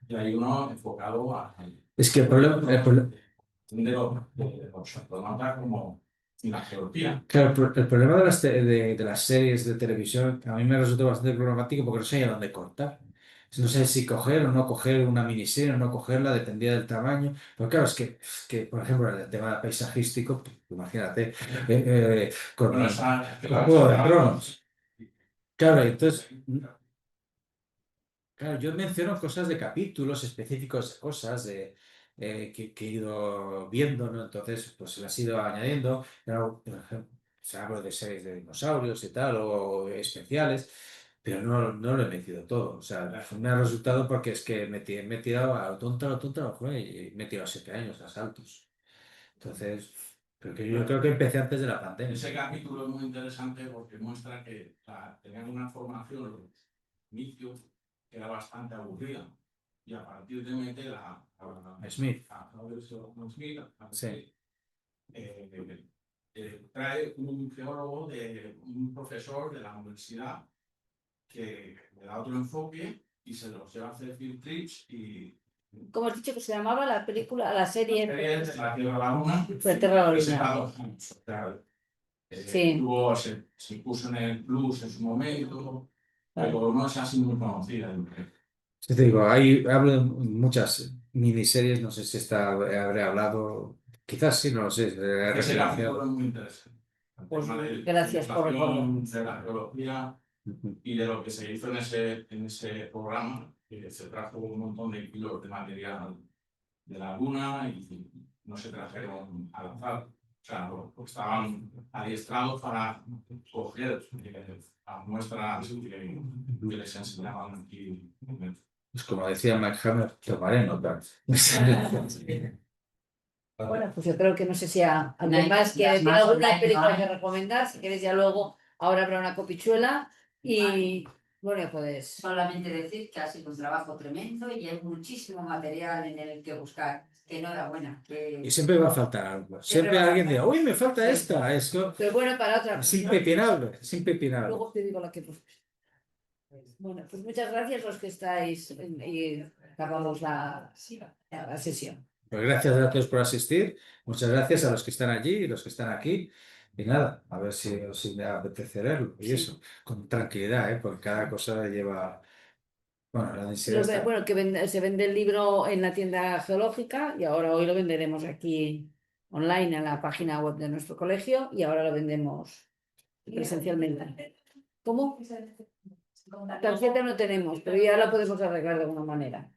y hay uno enfocado a Es que el problema, de los astronautas como la geología. claro, el problema de de las series de televisión a mí me resulta bastante problemático porque no sé a dónde cortar. No sé si coger o no coger una miniserie o no cogerla, dependía del tamaño. Pero claro, es que por ejemplo, en el tema paisajístico, pues, imagínate, con Bueno, Juego de Tronos. Claro, entonces, claro, yo menciono cosas de capítulos específicos, cosas que he ido viendo, ¿no? Entonces, pues se las he ido añadiendo. Claro, por ejemplo, se hablo de series de dinosaurios y tal, o especiales, pero no lo he metido todo. O sea, me ha resultado porque es que me he tirado a lo tonto, joder, y me he tirado 7 años a saltos. Entonces, pero que yo creo que empecé antes de la pandemia. Ese capítulo es muy interesante porque muestra que tenían una formación los inicios que era bastante aburrida. Y a partir de meter a Smith. Smith, Sí. Trae un geólogo, un profesor de la universidad que le da otro enfoque y se los lleva a hacer field trips y ¿Cómo has dicho que se llamaba la película, la serie? La Tierra a la Luna. La Tierra a la Luna. Sí. Se puso en el Plus en su momento, pero no es así muy conocida. Sí, te digo, hablo de muchas miniseries, no sé si habré hablado, quizás sí, no lo sé. Ese capítulo es muy interesante. Pues De gracias por de la geología y de lo que se hizo en ese programa, que se trajo un montón de kilos de material de la Luna y no se trajeron al azar. O sea, estaban adiestrados para coger a muestras que les enseñaban aquí. Pues como decía Mike Hammer, tomaré nota. Bueno, pues yo creo que no sé si alguien Hay más quiere las decir más alguna online, película ¿no? que recomendar. Si queréis, ya luego, ahora habrá una copichuela y bueno, pues. Solamente decir que ha sido un trabajo tremendo y hay muchísimo material en el que buscar. Que enhorabuena. Y siempre va a faltar algo. Siempre va a alguien faltar. dirá, uy, me falta Sí. esta. Pero bueno, para otra Es cosa. impepinable, es impepinable. Luego te digo la que. Bueno, pues muchas gracias los que estáis y acabamos la sesión. Pues gracias a todos por asistir. Muchas gracias a los que están allí y los que están aquí. Y nada, a ver si me apetece verlo. Y eso, con tranquilidad, ¿eh? Porque cada cosa lleva. Bueno, la densidad está. Bueno, que se vende el libro en la tienda geológica y ahora hoy lo venderemos aquí online en la página web de nuestro colegio y ahora lo vendemos presencialmente. ¿Cómo? Tarjeta no tenemos, pero ya la podemos arreglar de alguna manera.